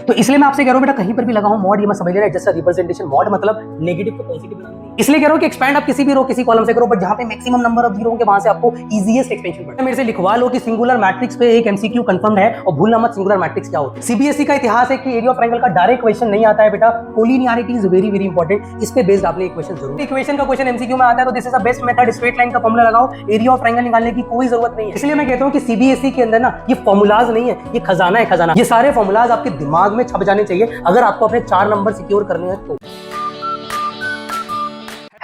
तो इसलिए मैं आपसे कह रहा हूँ बेटा कहीं पर भी लगाऊं मॉड, ये मैं समझ लेना जस्ट रिप्रेजेंटेशन। मॉड मतलब नेगेटिव को पॉजिटिव बनाना, इसलिए कह रहा हूँ कि एक्सपैंड आप किसी भी रो किसी कॉलम से करो, बट जहां पे मैक्सिमम नंबर ऑफ जीरो होंगे वहां से आपको इजीएस्ट एक्सपेंशन पड़ता है। मेरे से लिखवा लो कि सिंगुलर मैट्रिक्स पे एक एमसीक्यू कंफर्म है और भूलना मत सिंगुलर मैट्रिक्स क्या होता है। सीबीएसई का इतिहास है कि एरिया ऑफ ट्रायंगल का डायरेक्ट क्वेश्चन नहीं आता है बेटा, collinearity is very very important. इस पे बेस्ड आपने एक क्वेश्चन जरूर, इक्वेशन का क्वेश्चन एमसीक्यू में आता है तो this is the best method, straight line का फॉर्मूला लगाओ, एरिया ऑफ ट्रायंगल निकालने की कोई जरूरत नहीं है। इसलिए मैं कहता हूं कि सीबीएसई के अंदर ना ये फॉर्मूलाज नहीं है, ये खजाना है, खजाना। ये सारे फॉर्मूलाज आपके दिमाग में छप जाने चाहिए अगर आपको अपने 4 नंबर सिक्योर करने हैं तो।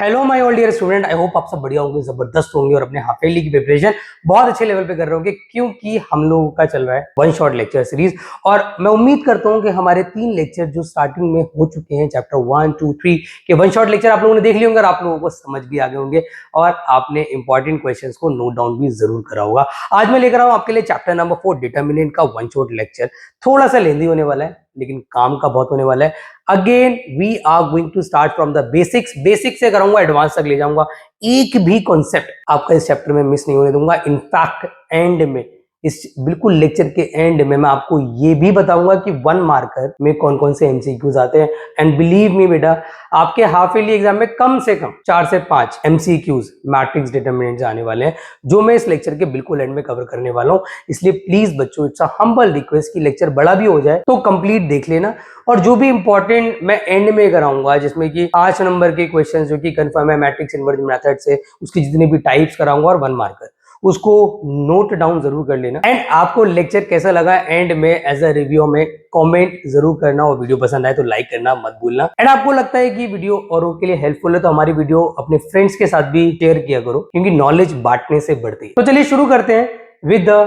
Hello my all dear student, I hope आप सब बढ़िया होंगे, जबरदस्त होंगे और अपने हाफ ईयरली की प्रिपरेशन बहुत अच्छे लेवल पे कर रहे होंगे, क्योंकि हम लोगों का चल रहा है वन शॉट लेक्चर सीरीज। और मैं उम्मीद करता हूं कि हमारे 3 लेक्चर जो स्टार्टिंग में हो चुके हैं, चैप्टर 1, 2, 3 के वन शॉट लेक्चर आप लोगों ने देख लिए होंगे और आप लोगों को समझ भी आ गए होंगे और आपने इंपॉर्टेंट क्वेश्चंस को नोट डाउन भी जरूर करा होगा। आज मैं लेकर आऊं आपके लिए चैप्टर नंबर 4 डिटर्मिनेंट का वन शॉट लेक्चर। थोड़ा सा लेंदी होने वाला है लेकिन काम का बहुत होने वाला है। Again we are going to start from the basics, basic से कराऊंगा एडवांस तक ले जाऊंगा। एक भी कॉन्सेप्ट आपका इस चैप्टर में मिस नहीं होने दूंगा। इनफैक्ट एंड में, इस बिल्कुल लेक्चर के एंड में मैं आपको ये भी बताऊंगा कि 1 मार्कर में कौन कौन से एमसीक्यूज आते हैं। एंड बिलीव मी बेटा, आपके हाफ ईयरली एग्जाम में कम से कम 4 से 5 एमसीक्यूज मैट्रिक्स डिटरमिनेंट्स आने वाले हैं, जो मैं इस लेक्चर के बिल्कुल एंड में कवर करने वाला हूं। इसलिए प्लीज बच्चों, इट्स अ हम्बल रिक्वेस्ट कि लेक्चर बड़ा भी हो जाए तो कंप्लीट देख लेना। और जो भी इंपॉर्टेंट मैं एंड में कराऊंगा, जिसमें कि 5 नंबर के क्वेश्चन जो कि कंफर्म है मैट्रिक्स इन्वर्स मेथड से, उसकी जितने भी टाइप्स कराऊंगा और 1 मार्कर, उसको नोट डाउन जरूर कर लेना। एंड आपको लेक्चर कैसा लगा एंड में एज अ रिव्यू में कमेंट जरूर करना, और वीडियो पसंद आए तो लाइक करना मत भूलना। एंड आपको लगता है कि वीडियो औरों के लिए हेल्पफुल है तो हमारी वीडियो अपने फ्रेंड्स के साथ भी शेयर किया करो, क्योंकि नॉलेज बांटने से बढ़ती है। तो चलिए शुरू करते हैं with the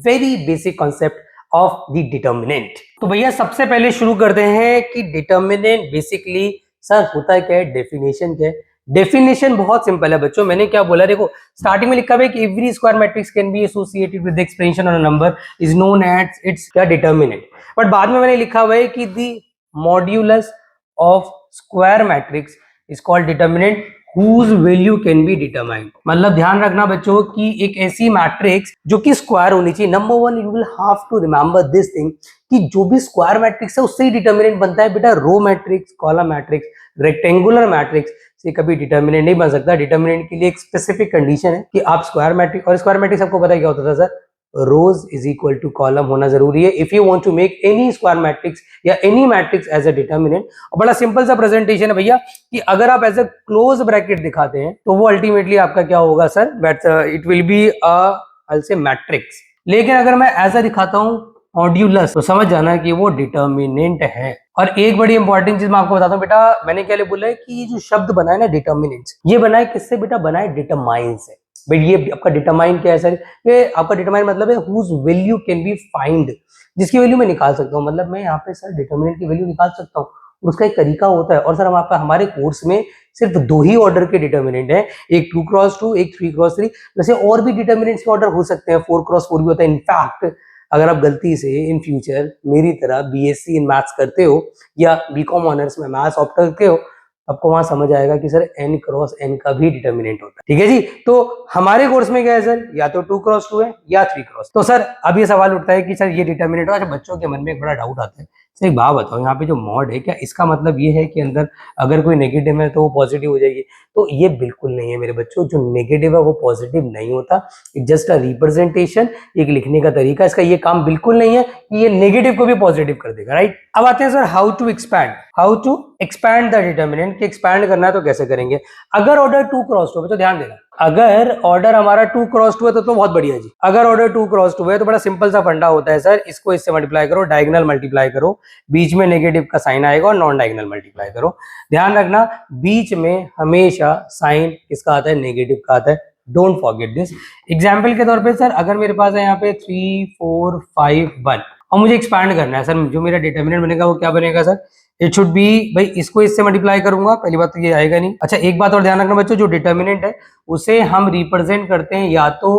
very basic concept of the determinant. तो भैया सबसे पहले शुरू करते हैं कि डिटर्मिनेंट बेसिकली सर होता है क्या है, डेफिनेशन क्या है। डेफिनेशन बहुत सिंपल है बच्चों, मैंने क्या बोला, देखो स्टार्टिंग में लिखा हुआ है कि every square matrix can be associated with the expansion on a number is known as its क्या डिटर्मिनेंट। बट बाद में मैंने लिखा हुआ है कि the modulus of square matrix is called determinant whose value can be determined। मतलब ध्यान रखना बच्चों कि एक ऐसी मैट्रिक्स जो कि स्क्वायर होनी चाहिए। Number 1 you will have to remember this thing कि जो भी स्क्वायर मैट्रिक्स है उससे ही डिटर्मिनेंट बनता है बेटा। Row matrix, column matrix, rectangular matrix से कभी डिटर्मिनेंट नहीं बन सकता। डिटर्मिनेंट के लिए एक स्पेसिफिक कंडीशन है कि आप स्क्वायर मैट्रिक्स, और स्क्वायर मैट्रिक्स आपको पता है क्या होता था sir, rows is equal to column होना जरूरी है if you want to make any square matrix या any matrix as a determinant. बड़ा सिंपल सा प्रेजेंटेशन है भैया कि अगर आप एज अ क्लोज ब्रैकेट दिखाते हैं तो वो अल्टीमेटली आपका क्या होगा sir, that it will be I से मैट्रिक्स। लेकिन अगर मैं ऐसा दिखाता हूं मॉड्यूलस, तो समझ जाना कि वो डिटर्मिनेंट है। और एक बड़ी इंपॉर्टेंट चीज मैं आपको बताता हूं बेटा, मैंने क्या बोला है कि ये जो शब्द बना है ना डिटर्मिनेंट्स, ये बना है किससे बेटा, बना है डिटरमाइन से। बट ये आपका डिटरमाइन क्या है सर, ये आपका डिटरमाइन मतलब है whose value can be find, जिसकी वैल्यू मैं निकाल सकता हूँ। मतलब मैं यहाँ पे सर डिटरमिनेंट की वैल्यू निकाल सकता हूँ, उसका एक तरीका होता है। और सर हम आपका हमारे कोर्स में सिर्फ 2 ही ऑर्डर के डिटरमिनेंट है, एक 2x2, एक 3x3। वैसे और भी डिटरमिनेंट्स के ऑर्डर हो सकते हैं, 4x4 भी होता है। इनफैक्ट अगर आप गलती से इन फ्यूचर मेरी तरह बीएससी इन मैथ्स करते हो या बीकॉम ऑनर्स में मैथ्स ऑप्ट करते हो, आपको वहां समझ आएगा कि सर n क्रॉस n का भी डिटर्मिनेंट होता है। ठीक है जी, तो हमारे कोर्स में क्या है सर, या तो 2x2 है या 3x। तो सर अब ये सवाल उठता है कि सर ये डिटर्मिनेंट है। बच्चों के मन में एक बड़ा डाउट आता है, सर एक बात बताओ, यहाँ पे जो मॉड है क्या इसका मतलब ये है कि अंदर अगर कोई नेगेटिव है तो वो पॉजिटिव हो जाएगी? तो ये बिल्कुल नहीं है मेरे बच्चों, जो नेगेटिव है वो पॉजिटिव नहीं होता। इट जस्ट अ रिप्रेजेंटेशन, एक लिखने का तरीका। इसका ये काम बिल्कुल नहीं है कि ये नेगेटिव को भी पॉजिटिव कर देगा, राइट। अब आते हैं sir how to expand the determinant, कि एक्सपैंड करना है तो कैसे करेंगे। अगर ऑर्डर 2x2 है तो ध्यान देना, अगर ऑर्डर हमारा 2x2 है तो बहुत बढ़िया जी। अगर ऑर्डर 2x2 है तो बड़ा सिंपल सा फंडा होता है सर, इसको इससे मल्टीप्लाई करो, डायगोनल मल्टीप्लाई करो, बीच में नेगेटिव का साइन आएगा और नॉन डायगोनल मल्टीप्लाई करो। ध्यान रखना बीच में हमेशा साइन किसका आता है, नेगेटिव का आता है। Don't forget this. एग्जाम्पल के तौर पे सर अगर मेरे पास है यहाँ पे 3 4 5 1 और मुझे एक्सपैंड करना है सर, जो मेरा डिटर्मिनेंट बनेगा वो क्या बनेगा सर, इट शुड बी, भाई इसको इससे मल्टीप्लाई करूंगा, पहली बात तो ये आएगा नहीं। अच्छा एक बात और ध्यान रखना बच्चों, जो डिटर्मिनेंट है उसे हम रिप्रेजेंट करते हैं या तो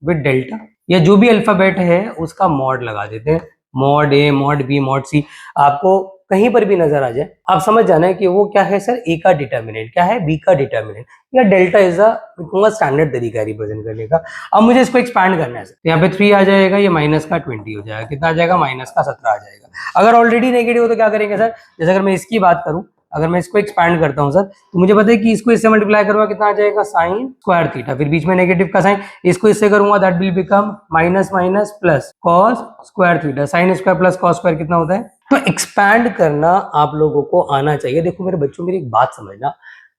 विद डेल्टा, या जो भी अल्फाबेट है उसका मॉड लगा देते हैं, मॉड ए, मॉड बी, मॉड सी। आपको कहीं पर भी नजर आ जाए आप समझ जाना है कि वो क्या है सर, ए का डिटर्मिनेंट, क्या है बी का डिटर्मिनेंट, या डेल्टा इज अ स्टैंडर्ड तरीका है रिप्रेजेंट करने का। अब मुझे इसको एक्सपैंड करना है सर, यहाँ पे 3 आ जाएगा, ये माइनस का 20 हो जाएगा, कितना आ जाएगा, माइनस का 17 आ जाएगा। अगर ऑलरेडी नेगेटिव हो तो क्या करेंगे सर, जैसे अगर मैं इसकी बात करूं, अगर मैं इसको एक्सपैंड करता हूं सर, तो मुझे पता है कि इसको इससे मल्टीप्लाई करूंगा कितना आ जाएगा साइन स्क्वायर थीटा, फिर बीच में नेगेटिव का साइन, इसको इससे करूंगा that will become minus minus plus cos square theta, sine square plus cos square कितना होता है। तो एक्सपैंड करना आप लोगों को आना चाहिए। देखो मेरे बच्चों, मेरी एक बात समझना,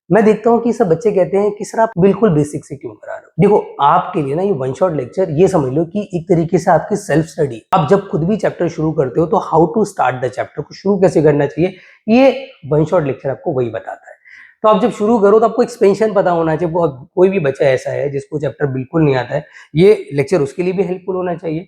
मैं देखता हूँ कि सब बच्चे कहते हैं कि सर आप बिल्कुल बेसिक से क्यों करा रहे हो। देखो आपके लिए ना ये वन शॉट लेक्चर, ये समझ लो कि एक तरीके से आपकी सेल्फ स्टडी। आप जब खुद भी चैप्टर शुरू करते हो तो how to start the chapter, को शुरू कैसे करना चाहिए, ये वन शॉट लेक्चर आपको वही बताता है। तो आप जब शुरू करो तो आपको एक्सपेंशन पता होना चाहिए। कोई भी बच्चा ऐसा है जिसको चैप्टर बिल्कुल नहीं आता है, ये लेक्चर उसके लिए भी हेल्पफुल होना चाहिए,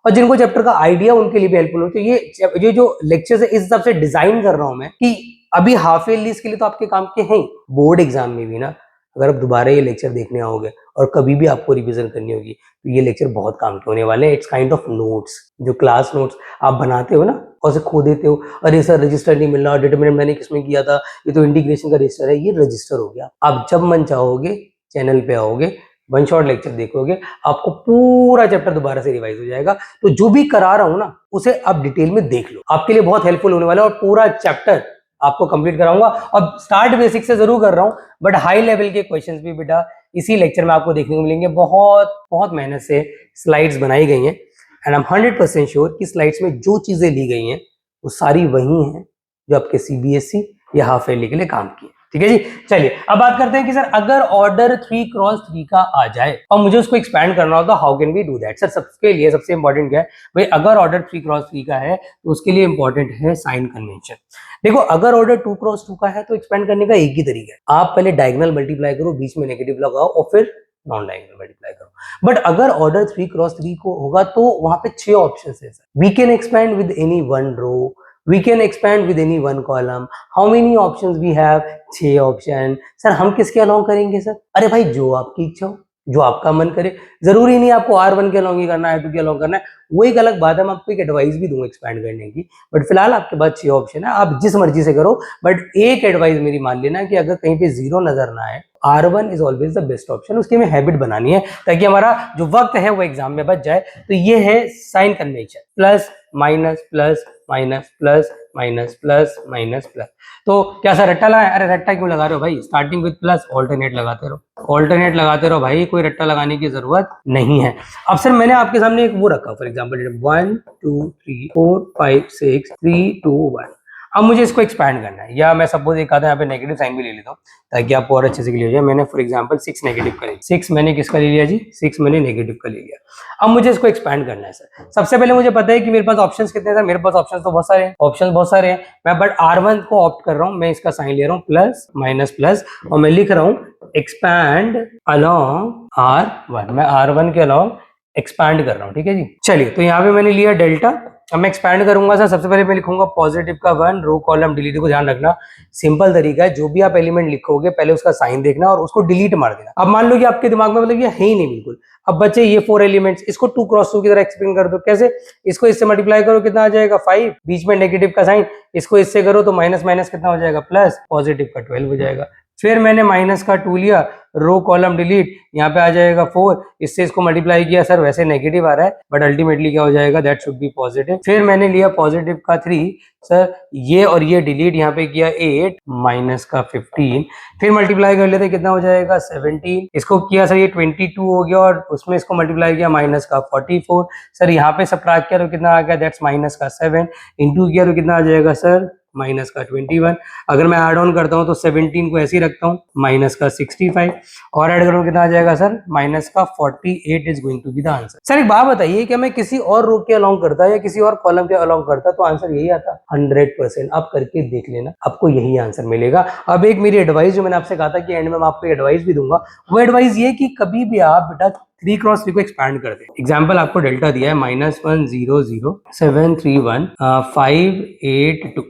और जिनको चैप्टर का आइडिया उनके लिए भी हेल्पफुल होना चाहिए। ये जो लेक्चर है इस हिसाब से डिजाइन कर रहा हूं मैं कि अभी हाफ ईयरली के लिए तो आपके काम के हैं, बोर्ड एग्जाम में भी ना अगर आप दोबारा ये लेक्चर देखने आओगे और कभी भी आपको रिवीजन करनी होगी तो ये लेक्चर बहुत काम के होने वाले हैं। इट्स काइंड ऑफ नोट्स, जो क्लास नोट्स आप बनाते हो ना और उसे खो देते हो, अरे सर रजिस्टर नहीं मिल रहा, डिटरमिनेंट मैंने किसमें किया था, ये तो इंटीग्रेशन का रजिस्टर है, ये रजिस्टर हो गया। आप जब मन चाहोगे चैनल पे आओगे, वन शॉट लेक्चर देखोगे, आपको पूरा चैप्टर दोबारा से रिवाइज हो जाएगा। तो जो भी करा रहा हूं ना उसे आप डिटेल में देख लो, आपके लिए बहुत हेल्पफुल होने वाला है, और पूरा चैप्टर आपको कंप्लीट कराऊंगा। अब स्टार्ट बेसिक से जरूर कर रहा हूं, बट हाई लेवल के क्वेश्चंस भी बेटा इसी लेक्चर में आपको देखने को मिलेंगे। बहुत बहुत मेहनत से स्लाइड्स बनाई गई हैं, एंड आई एम 100% श्योर कि स्लाइड्स में जो चीजें ली गई हैं वो सारी वही हैं जो आपके सीबीएसई या हाफ ईयरली के लिए काम की है। ठीक है जी, चलिए अब बात करते हैं कि सर अगर ऑर्डर 3x3 का आ जाए और मुझे उसको एक्सपैंड करना हो तो how can we do that. Sir सबके लिए सबसे इंपॉर्टेंट क्या है भाई, अगर ऑर्डर 3x3 का है तो उसके लिए इंपॉर्टेंट है साइन कन्वेंशन। देखो अगर ऑर्डर 2x2 का है तो एक्सपैंड करने का एक ही तरीका है, आप पहले डायगोनल मल्टीप्लाई करो, बीच में नेगेटिव लगाओ और फिर नॉन डायगोनल मल्टीप्लाई करो। बट अगर ऑर्डर 3x3 को होगा तो वहां पे 6 ऑप्शन है sir. We can expand with any one row, we can expand with any one column. How many options we have? 6 option. Sir हम किसके अलाउ करेंगे सर? अरे भाई जो आपकी इच्छा हो, जो आपका मन करे, जरूरी नहीं आपको R1 के अलाउ ही करना है, R2 के अलाउ करना है, वो एक अलग बात है, मैं आपको एक एडवाइस भी दूंगा एक्सपैंड करने की। बट फिलहाल आपके पास 6 ऑप्शन है, आप जिस मर्जी से करो। बट एक एडवाइस मेरी मान लेना कि अगर कहीं पे जीरो नजर ना आए, R1 is always the best option. उसकी हमें हैबिट बनानी है ताकि हमारा जो वक्त है वो एग्जाम में बच जाए। तो ये है sign convention, plus minus plus minus plus minus plus minus plus. तो क्या सर रट्टा लगाए? अरे रट्टा क्यों लगा रहे हो भाई, स्टार्टिंग विद प्लस, ऑल्टरनेट लगाते रहो, ऑल्टरनेट लगाते रहो भाई, कोई रट्टा लगाने की जरूरत नहीं है। अब सर मैंने आपके सामने एक वो रखा, फॉर एग्जाम्पल 1 2 3 4 5 6 3 2 1। अब मुझे इसको एक्सपैंड करना है, या मैं सपोज एक आधा यहाँ पे नेगेटिव साइन भी ले लेता हूँ ताकि आपको और अच्छे से क्लियर हो जाए। मैंने फॉर एग्जांपल 6 नेगेटिव का लिया, 6 मैंने किसका ले लिया जी, 6 मैंने नेगेटिव का ले लिया। अब मुझे इसको एक्सपैंड करना है सर। सबसे पहले मुझे पता है कि मेरे पास ऑप्शंस कितने हैं सर, मेरे पास ऑप्शंस तो बहुत सारे हैं, ऑप्शंस बहुत सारे हैं, मैं बट R1 को ऑप्ट कर रहा हूँ, मैं इसका साइन ले रहा हूँ प्लस माइनस प्लस, और मैं लिख रहा हूँ एक्सपैंड अलोंग R1, मैं R1 के अलोंग एक्सपैंड कर रहा हूँ। ठीक है जी, चलिए तो यहाँ पे मैंने लिया डेल्टा। अब मैं एक्सपैंड करूंगा सर, सबसे पहले मैं लिखूंगा पॉजिटिव का 1, रो कॉलम डिलीट को ध्यान रखना, सिंपल तरीका है, जो भी आप एलिमेंट लिखोगे पहले उसका साइन देखना और उसको डिलीट मार देना। अब मान लो कि आपके दिमाग में मतलब ये है ही नहीं बिल्कुल, अब बच्चे ये 4 एलिमेंट्स, इसको 2x2 की तरह एक्सप्लेन कर दो। कैसे? इसको इससे मल्टीप्लाई करो, कितना आ जाएगा 5, बीच में नेगेटिव का साइन, इसको इससे करो तो माइनस माइनस कितना हो जाएगा प्लस, पॉजिटिव का 12 हो जाएगा। फिर मैंने माइनस का 2 लिया, रो कॉलम डिलीट, यहाँ पे आ जाएगा 4, इससे इसको मल्टीप्लाई किया, सर वैसे नेगेटिव आ रहा है बट अल्टीमेटली क्या हो जाएगा, दैट शुड बी पॉजिटिव। फिर मैंने लिया पॉजिटिव का 3, सर ये और ये डिलीट, यहाँ पे किया 8 माइनस का 15, फिर मल्टीप्लाई कर लेते कितना हो जाएगा 17, इसको किया सर ये 22 हो गया और उसमें इसको मल्टीप्लाई किया माइनस का 44, सर यहाँ पे सबट्रैक्ट किया तो कितना आ गया, दैट्स माइनस का 7, इंटू किया तो कितना आ जाएगा सर माइनस का 21। अगर मैं ऐड ऑन करता हूं तो 17 को ऐसे ही रखता हूं, माइनस का 65, और ऐड करूं कितना आ जाएगा सर माइनस का 48 is going to be the answer. Sir एक बात बताइए, क्या मैं किसी और रो के अलोंग करता या किसी और कॉलम के अलोंग करता तो आंसर यही आता? 100%। आप करके देख लेना, आपको यही आंसर मिलेगा। अब एक मेरी एडवाइस जो मैंने आपसे कहा था कि एंड में मैं आपको एडवाइस भी दूंगा, वो एडवाइस ये कि कभी भी आप बेटा 3x3 को एक्सपैंड कर दे। एग्जाम्पल आपको डेल्टा दिया है -1 0 0 7 3 1 5 8 2,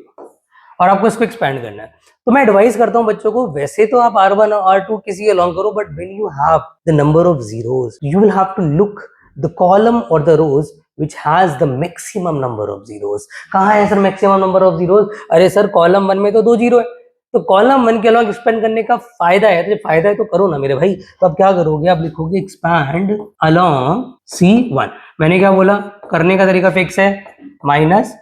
और आपको इसको एक्सपैंड करना है। तो मैं एडवाइस करता हूं बच्चों को, वैसे तो आप R1 और R2 किसी अलोंग करो, but when you have the number of zeros you will have to look the column और the rows which has the maximum number of zeros। कहाँ है sir maximum number of zeros? अरे sir column 1 में तो 2 zero है, तो column 1 के along expand करने का फायदा है, तो फायदा है तो करो ना मेरे भाई। तो आप क्या करोगे, आप लिखोगे एक्सपैंड अलोंग C1। मैंने क्या बोला, करने का तरीका फिक्स है, minus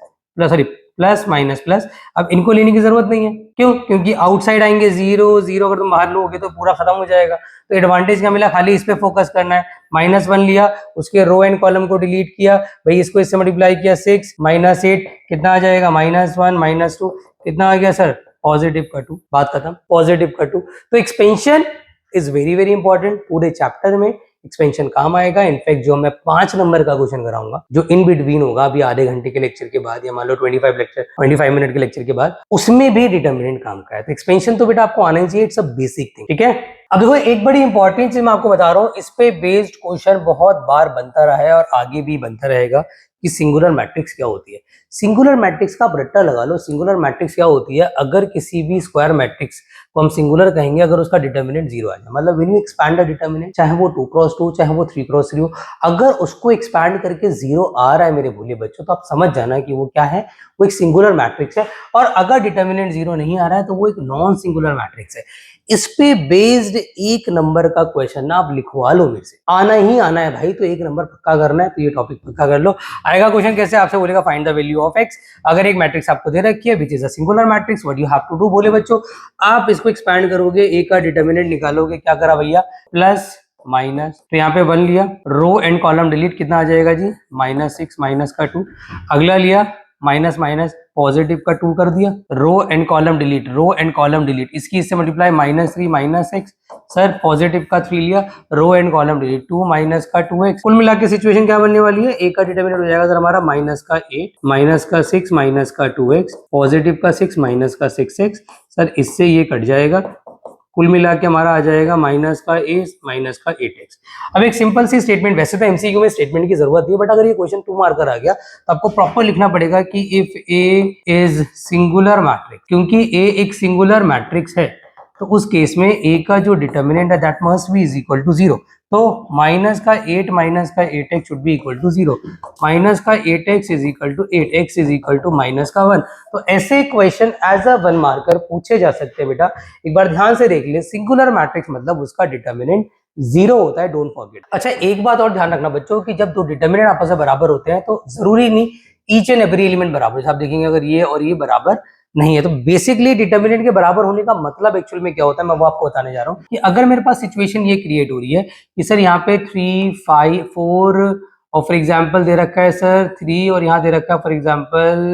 sorry plus minus plus. अब इनको लेने की जरूरत नहीं है, क्यों? क्योंकि आउटसाइड आएंगे 0 0, अगर तुम बाहर लोगे तो पूरा खत्म हो जाएगा। तो एडवांटेज क्या मिला, खाली इस पे फोकस करना है। -1 लिया, उसके रो एंड कॉलम को डिलीट किया, भाई इसको इससे मल्टीप्लाई किया 6 -8 कितना आ जाएगा, -1 -2 कितना आ गया सर, पॉजिटिव का 2, बात खत्म, पॉजिटिव का 2। तो expansion is very very important, पूरे चैप्टर में एक्सपेंशन काम आएगा। इनफैक्ट जो मैं 5 नंबर का क्वेश्चन कराऊंगा, जो इन बिटवीन होगा अभी आधे घंटे के लेक्चर के बाद, या मान लो 25 मिनट के लेक्चर के बाद, उसमें भी डिटर्मिनेंट काम का है। तो एक्सपेंशन तो बेटा आपको आना ही चाहिए, इट्स अ बेसिक थिंग, ठीक है। अब देखो एक बड़ी इंपॉर्टेंट चीज मैं आपको बता रहा हूँ, इस पे बेस्ड क्वेश्चन बहुत बार बनता रहा है और आगे भी बनता रहेगा कि सिंगुलर मैट्रिक्स क्या होती है। सिंगुलर मैट्रिक्स का आप रट्टा लगा लो, सिंगुलर मैट्रिक्स क्या होती है, अगर किसी भी स्क्वायर मैट्रिक्स को हम सिंगुलर कहेंगे अगर उसका डिटर्मिनेंट 0 आ जाए, मतलब when you expand the determinant, चाहे वो 2x2 चाहे वो 3x3 हो, अगर उसको एक्सपैंड करके 0 आ रहा है मेरे भोले बच्चों, तो आप समझ जाना कि वो क्या है, वो एक सिंगुलर मैट्रिक्स है। और अगर डिटर्मिनेंट 0 नहीं आ रहा है तो वो एक नॉन सिंगुलर मैट्रिक्स है। इस पे बेस्ड 1 नंबर का क्वेश्चन ना आप लिखवा लो मेरे से, आना ही आना है भाई, तो 1 नंबर पक्का करना है, तो ये टॉपिक पक्का कर लो। आएगा क्वेश्चन कैसे, आपसे बोलेगा find the value of x, अगर एक मैट्रिक्स आपको दे रखी है which is a singular matrix, what you have to do, बोले बच्चों आप इसको एक्सपैंड करोगे, a का डिटर्मिनेंट निकालोगे, क्या करा भैया, प्लस माइनस, तो यहाँ पे 1 लिया, रो एंड कॉलम डिलीट, कितना आ जाएगा जी, -6 माइनस का 2, अगला लिया माइनस माइनस पॉजिटिव का 2 कर दिया, row and column delete, row and column delete, इसकी इससे मल्टीप्लाई -3 -x, सर पॉजिटिव का 3 लिया, row and column delete, 2 minus का 2x, कुल मिला के सिचुएशन क्या बनने वाली है, a का डिटर्मिनेंट हो जाएगा सर हमारा माइनस का 8 माइनस का 6 माइनस का 2x, पॉजिटिव का 6 माइनस का 6x, सर इससे ये कट जाएगा, कुल मिला के हमारा आ जाएगा माइनस का a माइनस का 8x। अब एक सिंपल सी स्टेटमेंट, वैसे तो एमसीक्यू में स्टेटमेंट की जरूरत नहीं है, बट अगर ये क्वेश्चन 2 मार्कर आ गया तो आपको प्रॉपर लिखना पड़ेगा कि if a is singular matrix, क्योंकि a एक सिंगुलर मैट्रिक्स है तो उस केस में a का जो डिटर्मिनेंट है that must be is equal to 0। तो माइनस का 8 माइनस का 8x should be equal to 0, minus का 8x is equal to 8x is equal to minus का 1। तो ऐसे क्वेश्चन एज अ 1 मार्कर पूछे जा सकते हैं बेटा। एक बार ध्यान से देख ले, सिंगुलर मैट्रिक्स मतलब उसका डिटर्मिनेंट 0 होता है, डोंट फॉरगेट। अच्छा एक बात और ध्यान रखना बच्चों कि जब दो डिटर्मिनेंट आपस में बराबर होते हैं तो जरूरी नहीं ईच एंड एवरी एलिमेंट बराबर, आप देखेंगे अगर ये और ये बराबर नहीं है तो बेसिकली डिटर्मिनेंट के बराबर होने का मतलब एक्चुअल में क्या होता है, मैं वो आपको बताने जा रहा हूँ कि अगर मेरे पास सिचुएशन ये क्रिएट हो रही है कि सर यहाँ पे 3 5 4 और फॉर एग्जांपल दे रखा है सर 3 और यहाँ दे रखा है फॉर एग्जांपल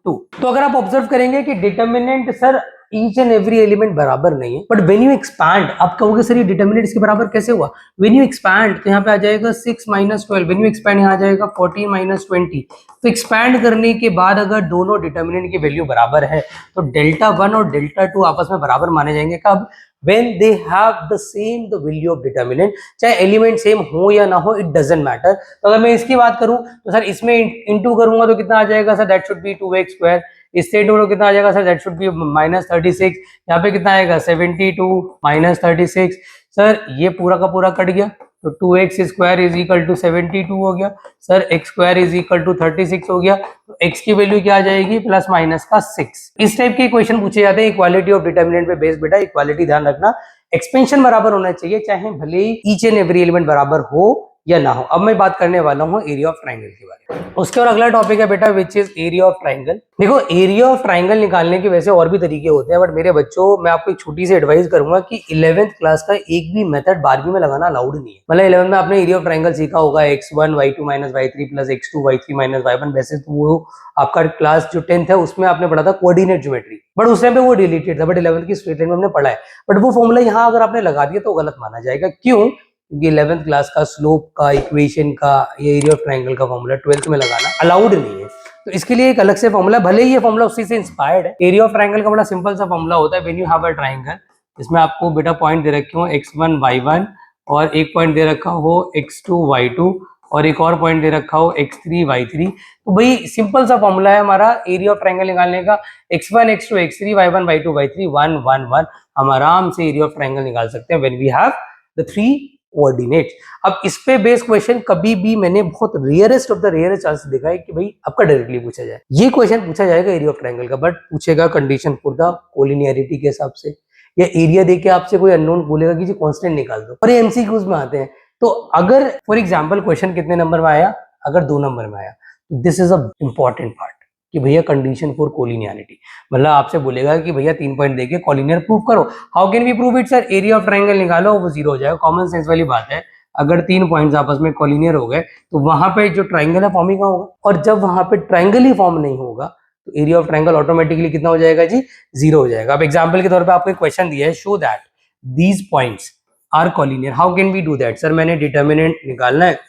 2, तो अगर आप ऑब्जर्व करेंगे कि determinant sir each and every element बराबर नहीं है, बट व्हेन यू एक्सपैंड आप कहोगे सर ये डिटर्मिनेंट इसके बराबर कैसे हुआ, व्हेन यू एक्सपैंड तो यहाँ पे आ जाएगा 6 माइनस 12, व्हेन यू एक्सपैंड यहाँ आ जाएगा 14 माइनस 20। तो एक्सपैंड करने के बाद अगर दोनों डिटर्मिनेंट की वैल्यू बराबर है तो डेल्टा 1 और डेल्टा 2 आपस में बराबर माने जाएंगे, कब, when they have the same the value of determinant, चाहे एलिमेंट सेम हो या ना हो इट डजंट मैटर। तो अगर मैं इसकी बात करूं तो सर इसमें इंटू करूंगा तो कितना आ जाएगा sir, that should B 2x square, इससे इंटू कितना आ जाएगा सर, दैट शुड बी -36, यहाँ पे कितना आएगा 72 -36, सर ये पूरा का पूरा कट गया तो 2x square is equal to 72 हो गया, sir x square is equal to 36 हो गया, तो x की वैल्यू क्या आ जाएगी प्लस माइनस का 6। इस टाइप के क्वेश्चन पूछे जाते हैं इक्वालिटी ऑफ डिटर्मिनेंट पे बेस्ड। बेटा इक्वालिटी ध्यान रखना, एक्सपेंशन बराबर होना चाहिए चाहे भले ही ईच एंड एवरी एलिमेंट बराबर हो या ना हो। अब मैं बात करने वाला हूँ एरिया ऑफ ट्राइंगल के बारे में। उसके और अगला टॉपिक है बेटा which is area of triangle. देखो एरिया ऑफ ट्राइंगल निकालने के वैसे और भी तरीके होते हैं, बट मेरे बच्चों मैं आपको एक छोटी सी एडवाइस करूंगा कि 11th क्लास का एक भी मेथड 12वीं में लगाना अलाउड नहीं है। मतलब 11th में आपने एरिया ऑफ ट्राइंगल सीखा होगा x1 y2 minus y3 plus x2 y3 minus y1, वैसे तो वो आपका क्लास जो 10th है उसमें आपने पढ़ा था कोऑर्डिनेट ज्योमेट्री, बट उस टाइम पे वो डिलीटेड था, बट 11th की स्ट्रेट लाइन में हमने पढ़ा है। बट वो फॉर्मूला यहाँ अगर आपने लगा दिया तो गलत माना जाएगा, क्यों, क्योंकि 11th क्लास का स्लोप का इक्वेशन का ये एरिया ऑफ ट्राइंगल का फॉर्मूला 12th में लगाना अलाउड नहीं है। तो इसके लिए एक अलग से फॉर्मूला, भले ही ये फॉर्मूला उसी से इंस्पायर्ड है। एरिया ऑफ ट्राइंगल का बड़ा सिंपल सा फॉर्मूला होता है, when you have a triangle, इसमें आपको बेटा पॉइंट दे रखे हो x1 y1 और एक पॉइंट दे रखा हो x2 y2 और एक और पॉइंट दे रखा हो x3 y3। तो भाई सिंपल सा फॉर्मूला है हमारा एरिया ऑफ ट्राइंगल निकालने का, x1 x2 x3 y1 y2 y3 1 1 1। हम आराम से एरिया ऑफ ट्राइंगल निकाल सकते हैं when we have the 3 coordinates. अब इस पे बेस्ड क्वेश्चन कभी भी मैंने बहुत rarest of the rarest chance देखा है कि भाई आपका डायरेक्टली पूछा जाए। ये क्वेश्चन पूछा जाएगा एरिया ऑफ ट्राइंगल का, बट पूछेगा कंडीशन फॉर द कोलिनियरिटी के हिसाब से, या एरिया देके आपसे कोई अननोन बोलेगा कि जी कांस्टेंट निकाल दो, और ये एमसीक्यूज में आते हैं। तो अगर फॉर एग्जांपल क्वेश्चन कितने नंबर में आया, अगर 2 नंबर में आया, this is a important part. कि भैया कंडीशन फॉर कोलिनियरिटी, मतलब आपसे बोलेगा कि भैया 3 पॉइंट देके कोलिनियर प्रूव करो। How can we prove it sir? Area of triangle निकालो, वो 0 हो जाएगा। कॉमन सेंस वाली बात है, अगर 3 पॉइंट्स आपस में कोलिनियर हो गए तो वहां पे जो ट्रायंगल है फॉर्म ही कहाँ होगा, और जब वहां पे ट्रायंगल ही फॉर्म नहीं होगा तो एरिया ऑफ ट्रायंगल ऑटोमेटिकली कितना हो जाएगा जी? 0 हो जाएगा। अब एग्जांपल के तौर पे आपको एक क्वेश्चन दिया है, show that these points are collinear. How can we do that? Sir मैंने डिटर्मिनेंट निकालना है,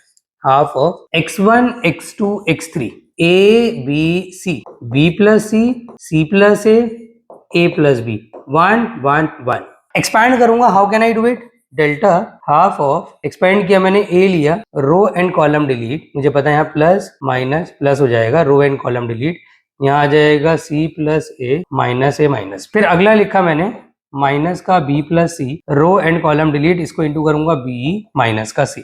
half of x1 x2 x3 a b c b plus c plus a plus b 1 1 1। Expand करूंगा, how can I do it? Delta half of, expand किया मैंने, ए लिया, row and column delete, मुझे पता है यहाँ प्लस माइनस प्लस हो जाएगा, रो एंड कॉलम डिलीट, यहाँ आ जाएगा सी प्लस ए माइनस। फिर अगला लिखा मैंने माइनस का B plus C, row and column delete, इसको इंटू करूंगा बी माइनस का सी।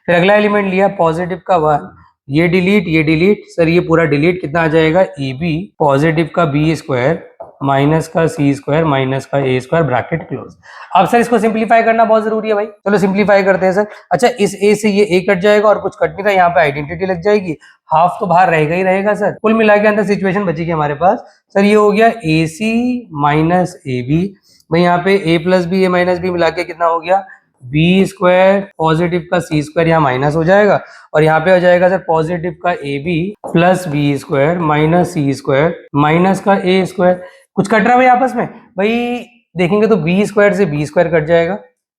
फिर अगला एलिमेंट लिया पॉजिटिव का 1, ये डिलीट सर, ये पूरा डिलीट, कितना आ जाएगा? ए बी, पॉजिटिव का बी स्क्वायर माइनस का सी स्क्वायर माइनस का ए स्क्वायर, ब्रैकेट क्लोज। अब सर इसको सिंप्लीफाई करना बहुत जरूरी है भाई, चलो सिंप्लीफाई करते हैं सर। अच्छा, इस ए से ये ए कट जाएगा और कुछ कट नहीं था, यहाँ पे आइडेंटिटी लग जाएगी, हाफ तो बाहर रहेगा ही रहेगा सर। कुल मिला के अंदर सिचुएशन बचेगी हमारे पास सर, ये हो गया ए सी माइनस ए बी, भाई यहाँ पे ए प्लस बी ए माइनस बी मिला के कितना हो गया? बी स्क्वायर, पॉजिटिव का सी स्क्वायर यहाँ माइनस हो जाएगा, और यहाँ पे हो जाएगा सर पॉजिटिव का A B plus B square minus C square minus का ए स्क्वायर। कुछ कट रहा है भाई आपस में? भाई देखेंगे तो बी स्क्वायर से बी स्क्वायर कट जाएगा,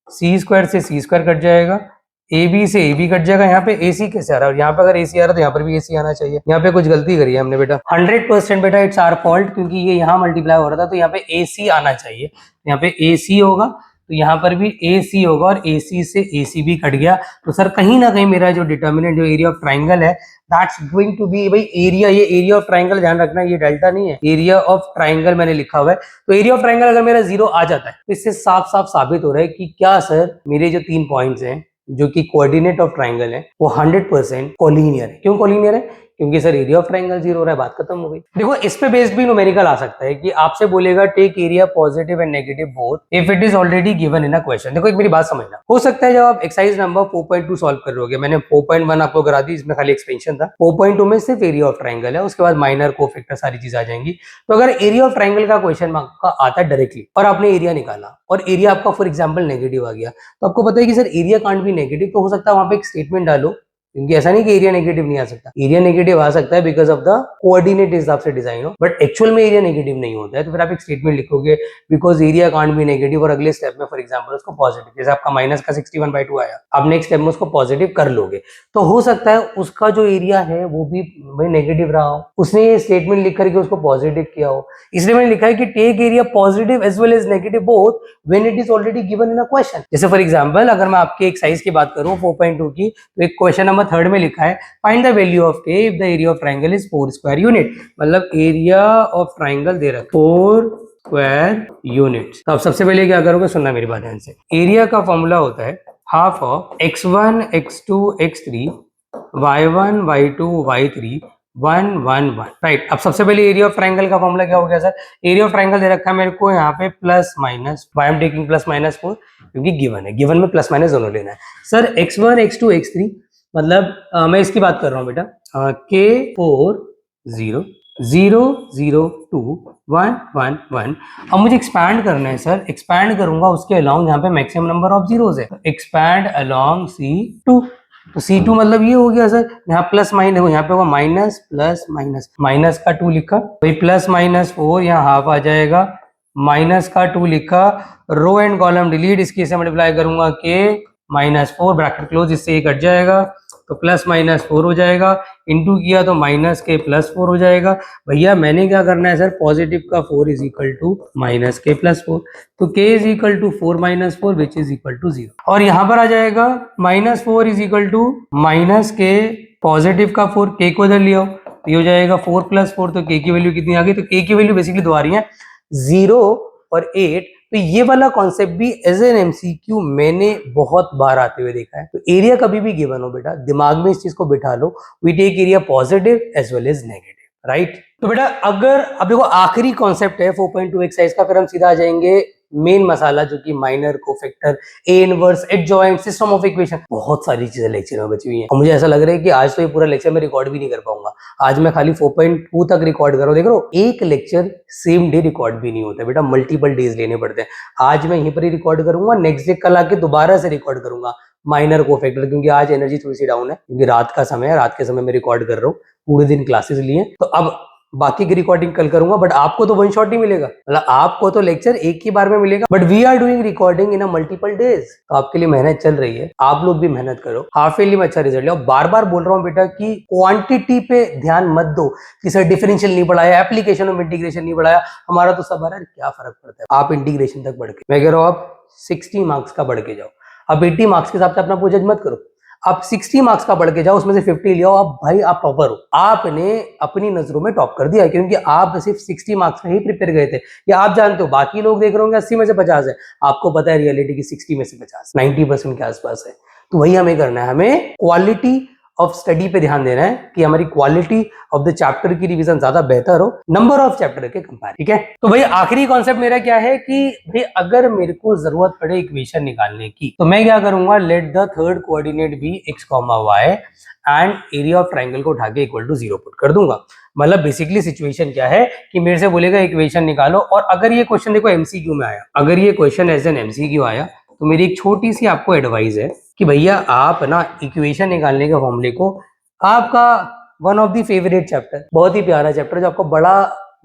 सी स्क्वायर से सी स्क्वायर कट जाएगा, ए बी से ए बी कट जाएगा। यहाँ पे ए सी कैसे आ रहा है? यहाँ पे अगर ए सी आ रहा है तो यहाँ पर भी ए सी आना चाहिए। यहाँ पे कुछ गलती करी है हमने बेटा, 100% बेटा इट्स आवर फॉल्ट, क्योंकि ये यहाँ मल्टीप्लाई हो रहा था तो यहाँ पे ए सी आना चाहिए, यहाँ पे ए सी होगा तो यहाँ पर भी ए सी होगा, और ए सी से ए सी भी कट गया। तो सर कहीं ना कहीं मेरा जो डिटर्मिनेंट, जो एरिया ऑफ ट्राइंगल है, दैट्स गोइंग टू बी भाई एरिया, ये एरिया ऑफ ट्राइंगल ध्यान रखना, ये डेल्टा नहीं है, एरिया ऑफ ट्राइंगल मैंने लिखा हुआ है। तो एरिया ऑफ ट्राइंगल अगर मेरा 0 आ जाता है तो इससे साफ साफ साबित हो रहा है कि क्या सर, मेरे जो 3 पॉइंट्स हैं जो कि कोऑर्डिनेट ऑफ ट्राइंगल है वो 100% कोलिनियर है। क्यों कोलिनियर है? क्योंकि सर एरिया ऑफ ट्राइंगल 0 हो रहा है, बात खत्म हो गई। देखो इस पे बेस्ड भी न्यूमेरिकल आ सकता है कि आपसे बोलेगा take area positive and negative both if it is already given in a question. देखो एक मेरी बात समझना, हो सकता है जब आप एक्सरसाइज नंबर 4.2 सॉल्व कर रहे होगे, मैंने 4.1 आपको करा दी, इसमें खाली एक्सपेंशन था, 4.2 में सिर्फ एरिया ऑफ ट्राइंगल है, उसके बाद माइनर कोफैक्टर सारी चीज आ जाएंगी। तो अगर एरिया ऑफ ट्राइंगल का क्वेश्चन आपका आता है डायरेक्टली और आपने एरिया निकाला और एरिया आपका फॉर एग्जाम्पल नेगेटिव आ गया, तो आपको पता है कि sir area can't be negative, तो हो सकता है वहां पे एक स्टेटमेंट डालो, क्योंकि ऐसा नहीं कि एरिया नेगेटिव नहीं आ सकता, एरिया नेगेटिव आ सकता है बिकॉज ऑफ द कोऑर्डिनेट हिसाब से डिजाइन हो, बट एक्चुअल में एरिया नेगेटिव नहीं होता है। तो फिर आप एक स्टेटमेंट लिखोगे because area can't be negative, और अगले स्टेप में फॉर एग्जांपल उसको पॉजिटिव, जैसे आपका माइनस का 61/2 आया, आप नेक्स्ट स्टेप में उसको पॉजिटिव कर लोगे, तो हो सकता है उसका जो एरिया है वो भी भाई नेगेटिव रहा हो, उसने ये स्टेटमेंट लिख करके उसको पॉजिटिव किया हो। इसलिए मैंने लिखा है कि take area positive as well as negative both when it is already given in a question. जैसे फॉर एग्जांपल अगर मैं आपके एक्सरसाइज की बात करूं 4.2 की, तो एक क्वेश्चन नंबर 3 में लिखा है find the value of k if the area of triangle is 4 square unit, मतलब एरिया ऑफ ट्रायंगल दे रखा 4 स्क्वायर यूनिट्स। तो आप सबसे पहले क्या करोगे, सुनना मेरी बात ध्यान से, एरिया का फॉर्मूला होता है half of x1 x2 x3 y1 y2 y3 1 1 1, right. अब सबसे पहले एरिया ऑफ ट्रायंगल का फॉर्मूला क्या हो गया सर? एरिया ऑफ ट्रायंगल दे रखा है मेरे को यहाँ पे plus minus, why am taking plus minus 4 क्योंकि गिवन है, गिवन में प्लस माइनस दोनों लेना है सर। x1 x2 x3 मतलब मैं इसकी बात कर रहा हूँ बेटा, K4 0 0 0 2 1 1 1। अब मुझे एक्सपैंड करना है सर, एक्सपैंड करूंगा उसके अलोंग यहाँ पे मैक्सिमम नंबर ऑफ जीरोस है, एक्सपैंड अलोंग C2, तो C2 मतलब ये हो गया सर, यहाँ प्लस माइनस, यहाँ पे होगा माइनस प्लस माइनस, माइनस का 2 लिखा, भाई प्लस माइनस 4, यहाँ हाफ आ जाएगा, माइनस का 2 लिखा, रो एंड कॉलम डिलीट, इसकी से मल्टीप्लाई करूंगा K माइनस 4 ब्रैकेट क्लोज, इससे ये कट जाएगा तो प्लस माइनस 4 हो जाएगा, इंटू किया तो माइनस के प्लस 4 हो जाएगा। भैया मैंने क्या करना है सर, पॉजिटिव का 4 is equal to minus k plus 4, तो k is equal to 4 minus 4 which is equal to 0, और यहाँ पर आ जाएगा minus 4 is equal to minus k positive का 4, k को इधर लिया तो ये हो जाएगा 4 प्लस 4, तो k की वैल्यू कितनी आ गई, तो k की वैल्यू बेसिकली दो आ रही है 0 और 8। तो ये वाला कॉन्सेप्ट भी एज एन एमसीक्यू मैंने बहुत बार आते हुए देखा है। तो एरिया कभी भी गिवन हो बेटा, दिमाग में इस चीज को बिठा लो, we take area positive as well as negative, right. तो बेटा अगर अब देखो आखिरी कॉन्सेप्ट है 4.2 एक्सरसाइज का, फिर हम सीधा आ जाएंगे मेन मसाला जो कि minor, cofactor, A inverse, adjoint, system of equation, बहुत सारी चीजें लेक्चर में बची हुई हैं और मुझे ऐसा लग रहा है कि आज तो ये पूरा लेक्चर मैं रिकॉर्ड भी नहीं कर पाऊंगा। आज मैं खाली 4.2 तक रिकॉर्ड कर रहा हूँ। देख रहा हूँ, एक लेक्चर सेम डे रिकॉर्ड भी नहीं होता बेटा, मल्टीपल डेज लेने पड़ते हैं। आज मैं यहीं पर ही रिकॉर्ड करूंगा, नेक्स्ट डे कल आके दोबारा से रिकॉर्ड करूंगा माइनर कोफैक्टर, क्योंकि आज एनर्जी थोड़ी सी डाउन है, क्योंकि रात का समय है, रात के समय में रिकॉर्ड कर रहा हूँ, पूरे दिन क्लासेस लिए। तो अब बाकी की रिकॉर्डिंग कल करूंगा, बट आपको तो वन शॉट नहीं मिलेगा, मतलब आपको तो लेक्चर एक ही बार में मिलेगा, but we are doing recording in a multiple days. तो आपके लिए मेहनत चल रही है, आप लोग भी मेहनत करो, हाफ ईयरली में अच्छा रिजल्ट ले। बार बार बोल रहा हूँ बेटा कि क्वांटिटी पे ध्यान मत दो कि सर डिफरेंशियल नहीं पढ़ाया, एप्लीकेशन ऑफ इंटीग्रेशन नहीं पढ़ाया, हमारा तो सब आ रहा है, क्या फर्क पड़ता है। आप इंटीग्रेशन तक बढ़ के, मैं कह रहा हूँ आप 60 मार्क्स का बढ़ के जाओ। अब 80 मार्क्स के हिसाब से अपना पूरा जज मत करो, आप 60 मार्क्स का बढ़ के जाओ, उसमें से 50 ले आओ, आप भाई आप टॉपर हो। आपने अपनी नजरों में टॉप कर दिया, क्योंकि आप सिर्फ 60 मार्क्स में ही प्रिपेयर गए थे। या आप जानते हो बाकी लोग देख रहे होंगे 80 में से 50 है, आपको पता है रियलिटी की 60 में से 50 90% के आसपास है। तो वही हमें करना है, हमें क्वालिटी ऑफ स्टडी पे ध्यान देना है कि हमारी क्वालिटी ऑफ द चैप्टर की रिवीजन ज्यादा बेहतर हो नंबर ऑफ चैप्टर के कंपेयर। ठीक है, तो भाई आखिरी कॉन्सेप्ट मेरा क्या है कि भाई अगर मेरे को जरूरत पड़े इक्वेशन निकालने की, तो मैं क्या करूंगा, let the third coordinate be x, y and area of triangle को उठा के इक्वल टू 0 पुट कर दूंगा। मतलब बेसिकली सिचुएशन क्या है कि मेरे से बोलेगा इक्वेशन निकालो, और अगर ये क्वेश्चन देखो एमसीक्यू में आया, अगर ये क्वेश्चन एज एन एमसीक्यू आया, तो मेरी एक छोटी सी आपको एडवाइस है कि भैया आप ना इक्वेशन निकालने के फॉर्मूले को, आपका one of the favourite chapter, बहुत ही प्यारा चैप्टर जो आपको बड़ा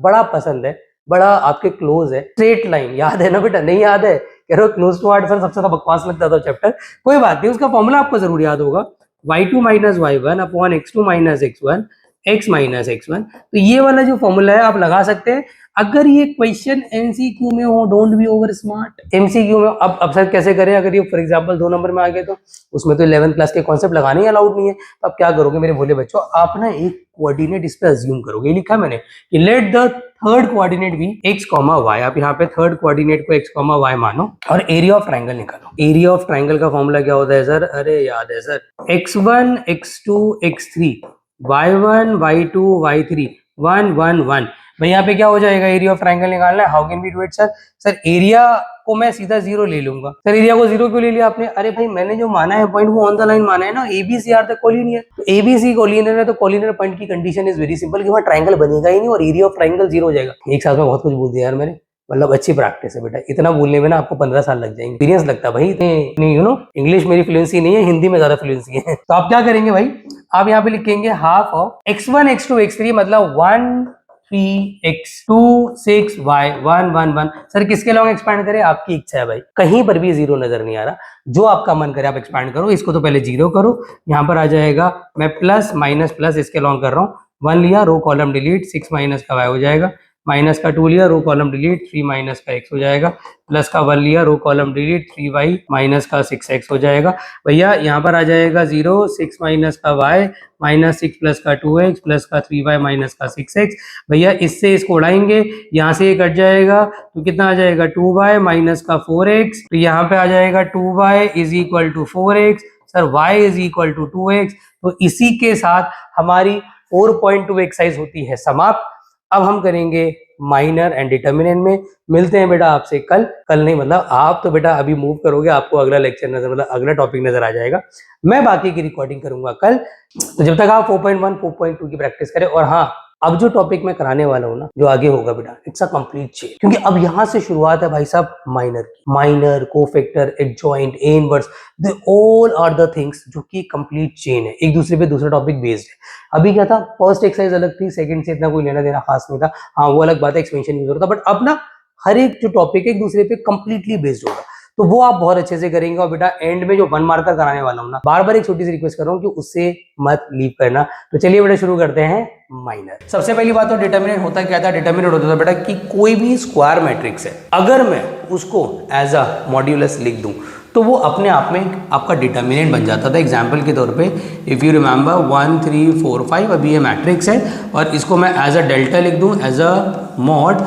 बड़ा पसंद है, बड़ा आपके क्लोज है, स्ट्रेट लाइन, याद है ना बेटा? नहीं याद है? कह रहे हो क्लोज टू हार्ट, सर सबसे ज्यादा बकवास लगता था चैप्टर। कोई बात नहीं, उसका फॉर्मूला आपको जरूर याद होगा, y2 minus y1 upon x2 minus x1 x minus x1। तो ये वाला जो फॉर्मूला है आप लगा सकते हैं अगर ये क्वेश्चन एमसीक्यू में हो। Don't be over smart. MCQ में अब सर कैसे करें, अगर ये फॉर एग्जांपल 2 नंबर में आ गए तो उसमें तो 11th क्लास के कॉन्सेप्ट लगाने ही अलाउड नहीं है। तो आप क्या करोगे मेरे भोले बच्चों, आप ना एक कोऑर्डिनेट इस पे अज्यूम करोगे। ये लिखा मैंने कि let the third coordinate be x, y। आप यहाँ पे थर्ड कोऑर्डिनेट को x, y मानो और एरिया ऑफ ट्राइंगल निकालो। एरिया ऑफ ट्राइंगल का फॉर्मूला क्या होता है सर? अरे याद है sir, x1 x2 x3 y1 y2 y3 1 1 1। भाई यहाँ पे क्या हो जाएगा, एरिया ऑफ ट्राइंगल निकालना है। How can we do it sir? Sir area को मैं सीधा 0 ले लूंगा। सर एरिया को 0 क्यों ले लिया आपने? अरे भाई मैंने जो माना है पॉइंट वो ऑन द लाइन माना है ना, ABC तक कोलिनियर। तो ABC कोलिनियर है तो कोलिनियर पॉइंट की कंडीशन इज वेरी सिंपल कि वहाँ ट्राइंगल बनेगा ही नहीं और एरिया ऑफ ट्राइंगल 0 हो जाएगा। एक साथ में बहुत कुछ बोल दिया यार मैंने, मतलब अच्छी प्रैक्टिस है बेटा। इतना बोलने में ना आपको 15 साल लग जाएंगे, एक्सपीरियंस लगता है भाई। नहीं यू नो, इंग्लिश मेरी फ्लुएंसी नहीं है, हिंदी में ज्यादा फ्लुएंसी है। तो आप क्या करेंगे भाई, आप यहाँ पे लिखेंगे half of x1 x2 x3 मतलब 1 3 x2 6 y 1 1 1। सर किसके लॉन्ग एक्सपैंड करें? आपकी इच्छा है भाई, कहीं पर भी 0 नजर नहीं आ रहा, जो आपका मन करे आप एक्सपैंड करो। इसको तो पहले 0 करो, यहाँ पर आ जाएगा, मैं प्लस माइनस प्लस इसके लॉन्ग कर रहा हूँ। 1 लिया, रो कॉलम डिलीट, 6 माइनस का y हो जाएगा, माइनस का 2 लिया, रो कॉलम डिलीट, 3 माइनस का x हो जाएगा, प्लस का 1 लिया, row column delete, 3y minus का 6x हो जाएगा। भैया यहाँ पर आ जाएगा 0, 6 माइनस का y माइनस 6 प्लस का 2x प्लस का 3y माइनस का 6x। भैया इससे इसको उड़ाएंगे, यहाँ से ये कट जाएगा तो कितना आ जाएगा 2y माइनस का 4x। तो यहाँ पे आ जाएगा 2y is equal to 4x। Sir y is equal to 2x। तो इसी के साथ हमारी 4.2 एक्सरसाइज होती है समाप्त। अब हम करेंगे माइनर एंड डिटर्मिनेंट में। मिलते हैं बेटा आपसे कल नहीं मतलब आप तो बेटा अभी मूव करोगे, आपको अगला लेक्चर नजर मतलब अगला टॉपिक नजर आ जाएगा, मैं बाकी की रिकॉर्डिंग करूंगा कल। तो जब तक आप 4.1 4.2 की प्रैक्टिस करें। और हाँ, अब जो टॉपिक मैं कराने वाला हूँ ना, जो आगे होगा बेटा, इट्स अ कंप्लीट चेन, क्योंकि अब यहाँ से शुरुआत है भाई साहब माइनर की। Minor, cofactor, adjoint, A inverse, they all are the things जो कि कंप्लीट चेन है, एक दूसरे पे दूसरा टॉपिक बेस्ड है। अभी क्या था, फर्स्ट एक्सरसाइज अलग थी, सेकंड से इतना कोई लेना देना खास नहीं था। हाँ वो अलग बात है, एक्सपेंशन यूज होता, बट अब ना हर एक जो टॉपिक है एक दूसरे पे कंप्लीटली बेस्ड होगा, तो वो आप बहुत अच्छे से करेंगे। और बेटा एंड में जो 1 मार्कर कराने वाला हूँ ना, बार बार एक छोटी सी रिक्वेस्ट कर रहा हूँ कि उससे मत लीव करना। तो चलिए बेटा शुरू करते हैं माइनर। सबसे पहली बात तो डिटर्मिनेंट होता क्या था? डिटर्मिनेंट होता था बेटा कि कोई भी स्क्वायर मैट्रिक्स है, अगर मैं उसको एज अ मॉड्यूलस लिख दूं तो वो अपने आप में आपका डिटर्मिनेंट बन जाता था। एग्जाम्पल के तौर पे इफ यू रिमेंबर 1 3 4 5, अभी ये मैट्रिक्स है और इसको मैं एज अ डेल्टा लिख दूं, एज अ मॉड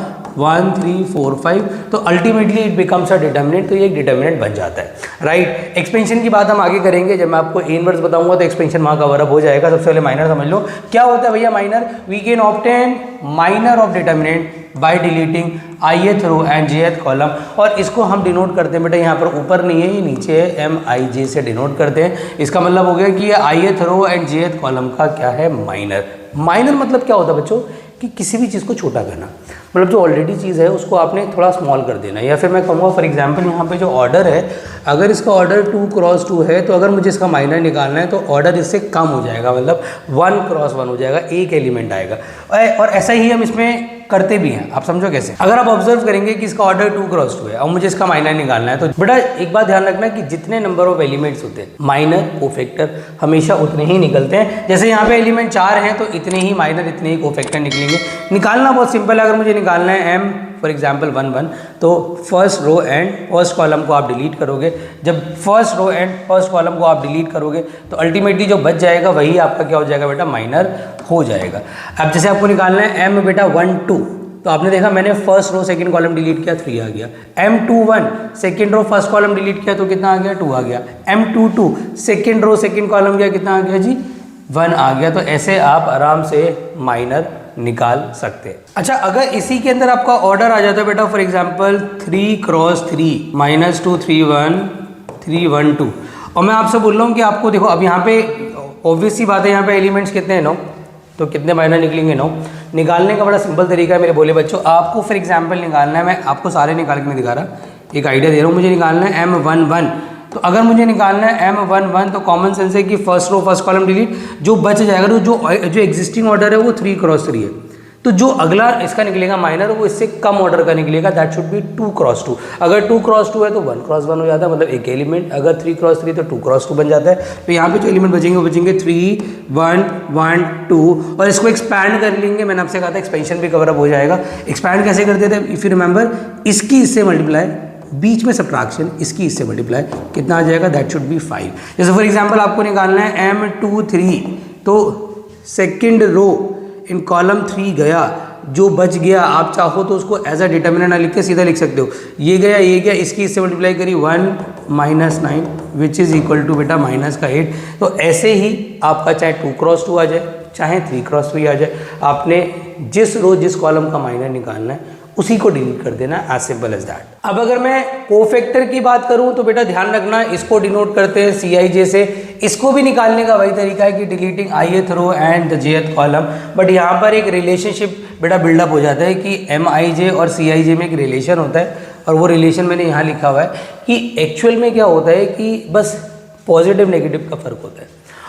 1 3 4 5, तो ultimately it becomes a determinant. तो ये एक डिटर्मिनेंट बन जाता है, राइट। एक्सपेंशन की बात हम आगे करेंगे, जब मैं आपको ए इनवर्स बताऊंगा तो एक्सपेंशन वहाँ कवर अप हो जाएगा। सबसे पहले माइनर समझ लो क्या होता है भैया minor. We can obtain minor of determinant by deleting ith row and jth column, और इसको हम डिनोट करते हैं बेटा, यहाँ पर ऊपर नहीं है, ये नीचे है, MIJ से डिनोट करते हैं। इसका मतलब हो गया कि ये ith row and jth column का क्या है, माइनर। माइनर मतलब क्या होता है बच्चों कि किसी भी चीज़ को छोटा करना, मतलब जो ऑलरेडी चीज़ है उसको आपने थोड़ा स्मॉल कर देना। या फिर मैं कहूँगा फॉर एग्जांपल यहाँ पे जो ऑर्डर है, अगर इसका ऑर्डर 2 क्रॉस 2 है तो अगर मुझे इसका माइनर निकालना है तो ऑर्डर इससे कम हो जाएगा, मतलब 1 क्रॉस 1 हो जाएगा, एक एलिमेंट आएगा। और ऐसा ही हम इसमें करते भी हैं, आप समझो कैसे। अगर आप ऑब्जर्व करेंगे कि इसका ऑर्डर 2 क्रॉस 2 है और मुझे इसका माइनर निकालना है, तो बेटा एक बात ध्यान रखना कि जितने नंबर ऑफ एलिमेंट्स होते हैं माइनर कोफैक्टर हमेशा उतने ही निकलते हैं। जैसे यहाँ पे एलिमेंट 4 हैं तो इतने ही माइनर, इतने ही कोफैक्टर निकलेंगे। निकालना बहुत सिंपल है। अगर मुझे निकालना है m फॉर एग्जाम्पल 1 1, तो first row and first column को आप डिलीट करोगे। जब first row and first column को आप डिलीट करोगे तो अल्टीमेटली जो बच जाएगा वही आपका क्या हो जाएगा बेटा, माइनर हो जाएगा। अब जैसे आपको निकालना है m बेटा 1 2, तो आपने देखा मैंने first row second column delete किया, 3 आ गया। m2 1 second row first column delete किया तो कितना आ गया, 2 आ गया। m2 2 second row second column गया, कितना आ गया जी, 1 आ गया। तो ऐसे आप आराम से माइनर निकाल सकते हैं। अच्छा, अगर इसी के अंदर आपका ऑर्डर आ जाता है बेटा फॉर एग्जांपल 3 क्रॉस 3 -2 3 1 3 1 2, और मैं आपसे बोल रहा हूँ कि आपको देखो अब यहाँ पे ऑब्वियस सी बात है, यहाँ पे एलिमेंट्स कितने हैं, 9, तो कितने माइनर निकलेंगे, 9। निकालने का बड़ा सिंपल तरीका है मेरे बोले बच्चों। आपको फॉर एग्जांपल निकालना है, मैं आपको सारे निकाल के नहीं दिखा रहा, एक आइडिया दे रहा हूँ। मुझे निकालना है m1 1, तो अगर मुझे निकालना है m1 1 तो कॉमन सेंस है कि first row first column delete, जो बच जाएगा तो जो एग्जिस्टिंग ऑर्डर है वो 3 क्रॉस 3 है, तो जो अगला इसका निकलेगा माइनर वो इससे कम ऑर्डर का निकलेगा, दैट शुड बी 2 क्रॉस 2। अगर 2 क्रॉस 2 है तो 1 क्रॉस 1 हो जाता है, मतलब एक एलिमेंट। अगर 3 क्रॉस 3 तो 2 क्रॉस 2 बन जाता है। तो यहाँ पे जो एलिमेंट बचेंगे वो बचेंगे 3 1 1 2, और इसको एक्सपैंड कर लेंगे। मैंने आपसे कहा था एक्सपेंशन भी कवर अप हो जाएगा। एक्सपैंड कैसे करते थे, इफ यू रिमेंबर, इसकी इससे मल्टीप्लाई, बीच में सब्ट्रैक्शन, इसकी इससे मल्टीप्लाई, कितना आ जाएगा, दैट शुड बी 5। जैसे फॉर एग्जांपल आपको निकालना है m2 3, तो सेकंड रो इन कॉलम 3 गया, जो बच गया आप चाहो तो उसको एज अ डिटर्मिनेंट ना लिख के सीधा लिख सकते हो, ये गया, इसकी इससे मल्टीप्लाई करी 1 -9 विच इज़ इक्वल टू बेटा -8। तो ऐसे ही आपका चाहे 2 क्रॉस 2 आ जाए, चाहे 3 क्रॉस 3 आ जाए, आपने जिस रो जिस कॉलम का माइनर निकालना है उसी को डिलीट कर देना, एज सिंपल एज दैट। अब अगर मैं कोफैक्टर की बात करूं तो बेटा ध्यान रखना, इसको डिनोट करते हैं CIJ से। इसको भी निकालने का वही तरीका है कि deleting ith row and the jth column, but यहाँ पर एक रिलेशनशिप बेटा बिल्डअप हो जाता है कि MIJ और CIJ में एक रिलेशन होता है, और वो रिलेशन मैंने यहाँ लिखा हुआ है कि एक्चुअल में क्या होता है कि बस पॉजिटिव नेगेटिव का फर्क होता है,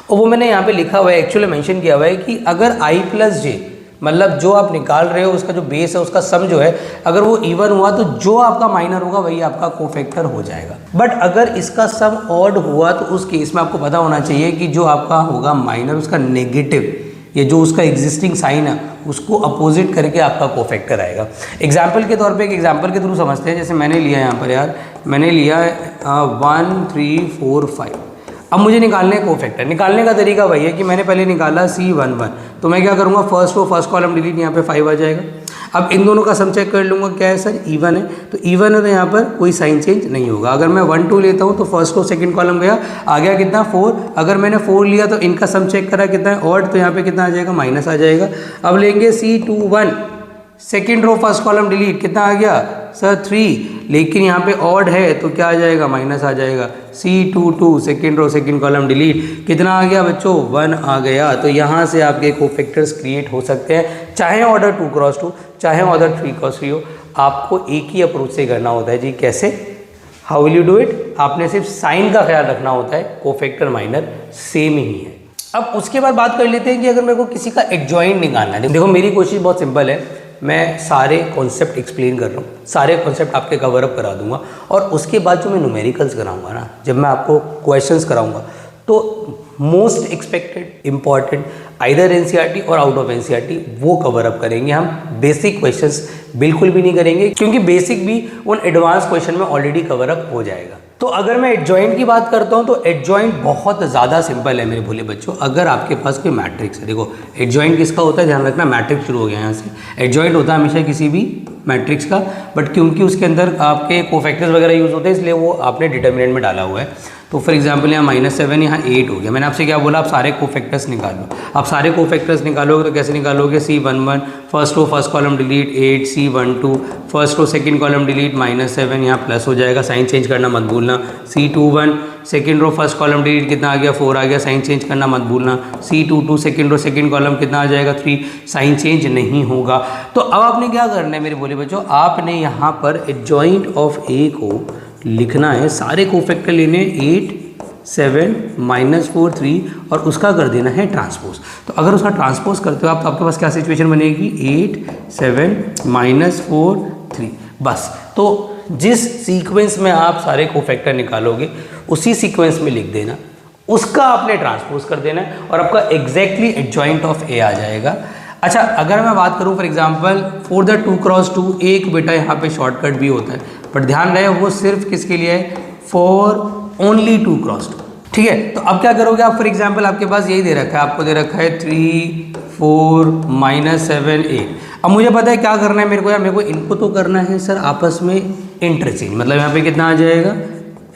और वो मैंने यहाँ पे लिखा हुआ है, एक्चुअली मेंशन किया हुआ है कि अगर I + j, मतलब जो आप निकाल रहे हो उसका जो बेस है उसका सम जो है, अगर वो इवन हुआ तो जो आपका माइनर होगा वही आपका कोफैक्टर हो जाएगा। बट अगर इसका सम ऑड हुआ तो उस केस में आपको पता होना चाहिए कि जो आपका होगा माइनर उसका नेगेटिव, ये जो उसका एग्जिस्टिंग साइन है उसको अपोजिट करके आपका कोफैक्टर आएगा। एग्जाम्पल के तौर पे एक एग्जाम्पल के थ्रू समझते हैं। जैसे मैंने लिया यहाँ पर यार, मैंने लिया 1 3 4 5। अब मुझे निकालने है कोफैक्टर। निकालने का तरीका वही है कि मैंने पहले निकाला C1 1, तो मैं क्या करूँगा, first row first column delete, यहाँ पे 5 आ जाएगा। अब इन दोनों का सम चेक कर लूँगा, क्या है सर, इवन है, तो इवन है तो यहाँ पर कोई साइन चेंज नहीं होगा। अगर मैं 1 2 लेता हूँ तो फर्स्ट रो सेकंड कॉलम गया, आ गया कितना, 4। अगर मैंने 4 लिया तो इनका सम चेक करा कितना है, ऑड, तो यहाँ पे कितना आ जाएगा, माइनस आ जाएगा। अब लेंगे C2 1, second row first column delete, कितना आ गया सर, 3, लेकिन यहाँ पे ऑड है तो क्या आ जाएगा, माइनस आ जाएगा। C2 2 second row second column delete, कितना आ गया बच्चों, 1 आ गया। तो यहाँ से आपके कोफैक्टर्स क्रिएट हो सकते हैं, चाहे ऑर्डर 2 क्रॉस 2, चाहे ऑर्डर 3 क्रॉस 3 हो। आपको एक ही अप्रोच से करना होता है जी। कैसे, how will you do it, आपने सिर्फ साइन का ख्याल रखना होता है, कोफैक्टर माइनर सेम ही है। अब उसके बाद बात कर लेते हैं कि अगर मेरे को किसी का एडजॉइंट निकालना है। देखो मेरी कोशिश बहुत सिंपल है, मैं सारे कॉन्सेप्ट एक्सप्लेन कर रहा हूँ, सारे कॉन्सेप्ट आपके कवर अप करा दूंगा, और उसके बाद जो मैं न्यूमेरिकल्स कराऊंगा ना, जब मैं आपको क्वेश्चंस कराऊंगा, तो most expected important either NCERT और आउट ऑफ NCERT वो कवर अप करेंगे हम। बेसिक क्वेश्चंस बिल्कुल भी नहीं करेंगे, क्योंकि बेसिक भी उन एडवांस क्वेश्चन में ऑलरेडी कवर अप हो जाएगा। तो अगर मैं एडजॉइंट की बात करता हूँ तो एडजॉइंट बहुत ज़्यादा सिंपल है मेरे भोले बच्चों। अगर आपके पास कोई मैट्रिक्स है, देखो एडजॉइंट किसका होता है, ध्यान रखना, मैट्रिक्स शुरू हो गया यहाँ से। एडजॉइंट होता है हमेशा किसी भी मैट्रिक्स का, बट क्योंकि उसके अंदर आपके कोफैक्टर्स वगैरह यूज़ होते हैं इसलिए वो आपने डिटर्मिनेंट में डाला हुआ है। तो फॉर एग्जांपल यहाँ -7 यहाँ 8 हो गया। मैंने आपसे क्या बोला, आप सारे कोफैक्टर्स निकालो। आप सारे कोफैक्टर्स निकालोगे तो कैसे निकालोगे, C11 first row first column delete 8, C12 first row second column delete -7, यहाँ प्लस हो जाएगा, साइन चेंज करना मत भूलना। C21 second row first column delete कितना आ गया, 4 आ गया, साइन चेंज करना मत भूलना। C22 second row second column कितना आ जाएगा, 3, साइन चेंज नहीं होगा। तो अब आपने क्या करना है मेरे बोले बच्चों, आपने यहाँ पर एडजॉइंट ऑफ ए को लिखना है, सारे कोफैक्टर लेने 8, 7, -4, 3 और उसका कर देना है ट्रांसपोज। तो अगर उसका ट्रांसपोज करते हो आप तो आपके पास क्या सिचुएशन बनेगी, 8, 7, -4, 3 बस। तो जिस सीक्वेंस में आप सारे कोफैक्टर निकालोगे उसी सीक्वेंस में लिख देना, उसका आपने ट्रांसपोज कर देना है और आपका एग्जैक्टली एडजॉइंट ऑफ ए आ जाएगा। अच्छा, अगर मैं बात करूं for example for the 2x2, एक बेटा यहाँ पे शॉर्टकट भी होता है, पर ध्यान रहे वो सिर्फ किसके लिए है, फॉर ओनली 2x2, ठीक है। तो अब क्या करोगे आप, फॉर एग्जांपल आपके पास यही दे रखा है, आपको दे रखा है 3, 4, -7, 8। अब मुझे पता है क्या करना है मेरे को, यार मेरे को इनको तो करना है सर आपस में इंटरचेंज, मतलब यहाँ पे कितना आ जाएगा,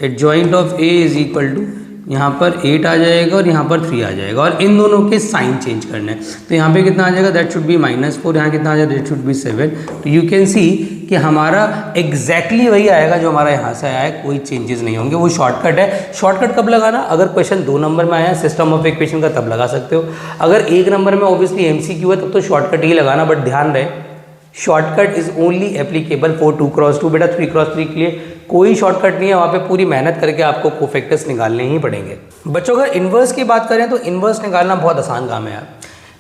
adjoint of A is equal to यहाँ पर 8 आ जाएगा और यहाँ पर 3 आ जाएगा और इन दोनों के साइन चेंज करना है। तो यहाँ पे कितना आ जाएगा, दैट शुड बी -4, यहाँ कितना आ जाएगा, दैट शुड बी 7। तो यू कैन सी कि हमारा एग्जैक्टली वही आएगा जो हमारा यहाँ से आया है, कोई चेंजेस नहीं होंगे। वो शॉर्टकट है। शॉर्टकट कब लगाना, अगर क्वेश्चन 2 नंबर में आया है सिस्टम ऑफ इक्वेशन का तब लगा सकते हो। अगर 1 नंबर में ऑब्वियसली MCQ है तब तो शॉर्टकट ही लगाना, बट ध्यान रहे shortcut is only applicable for 2x2। बेटा 3x3 के लिए कोई शॉर्टकट नहीं है, वहाँ पे पूरी मेहनत करके आपको कोफैक्टर्स निकालने ही पड़ेंगे। बच्चों अगर इन्वर्स की बात करें तो इन्वर्स निकालना बहुत आसान काम है यार।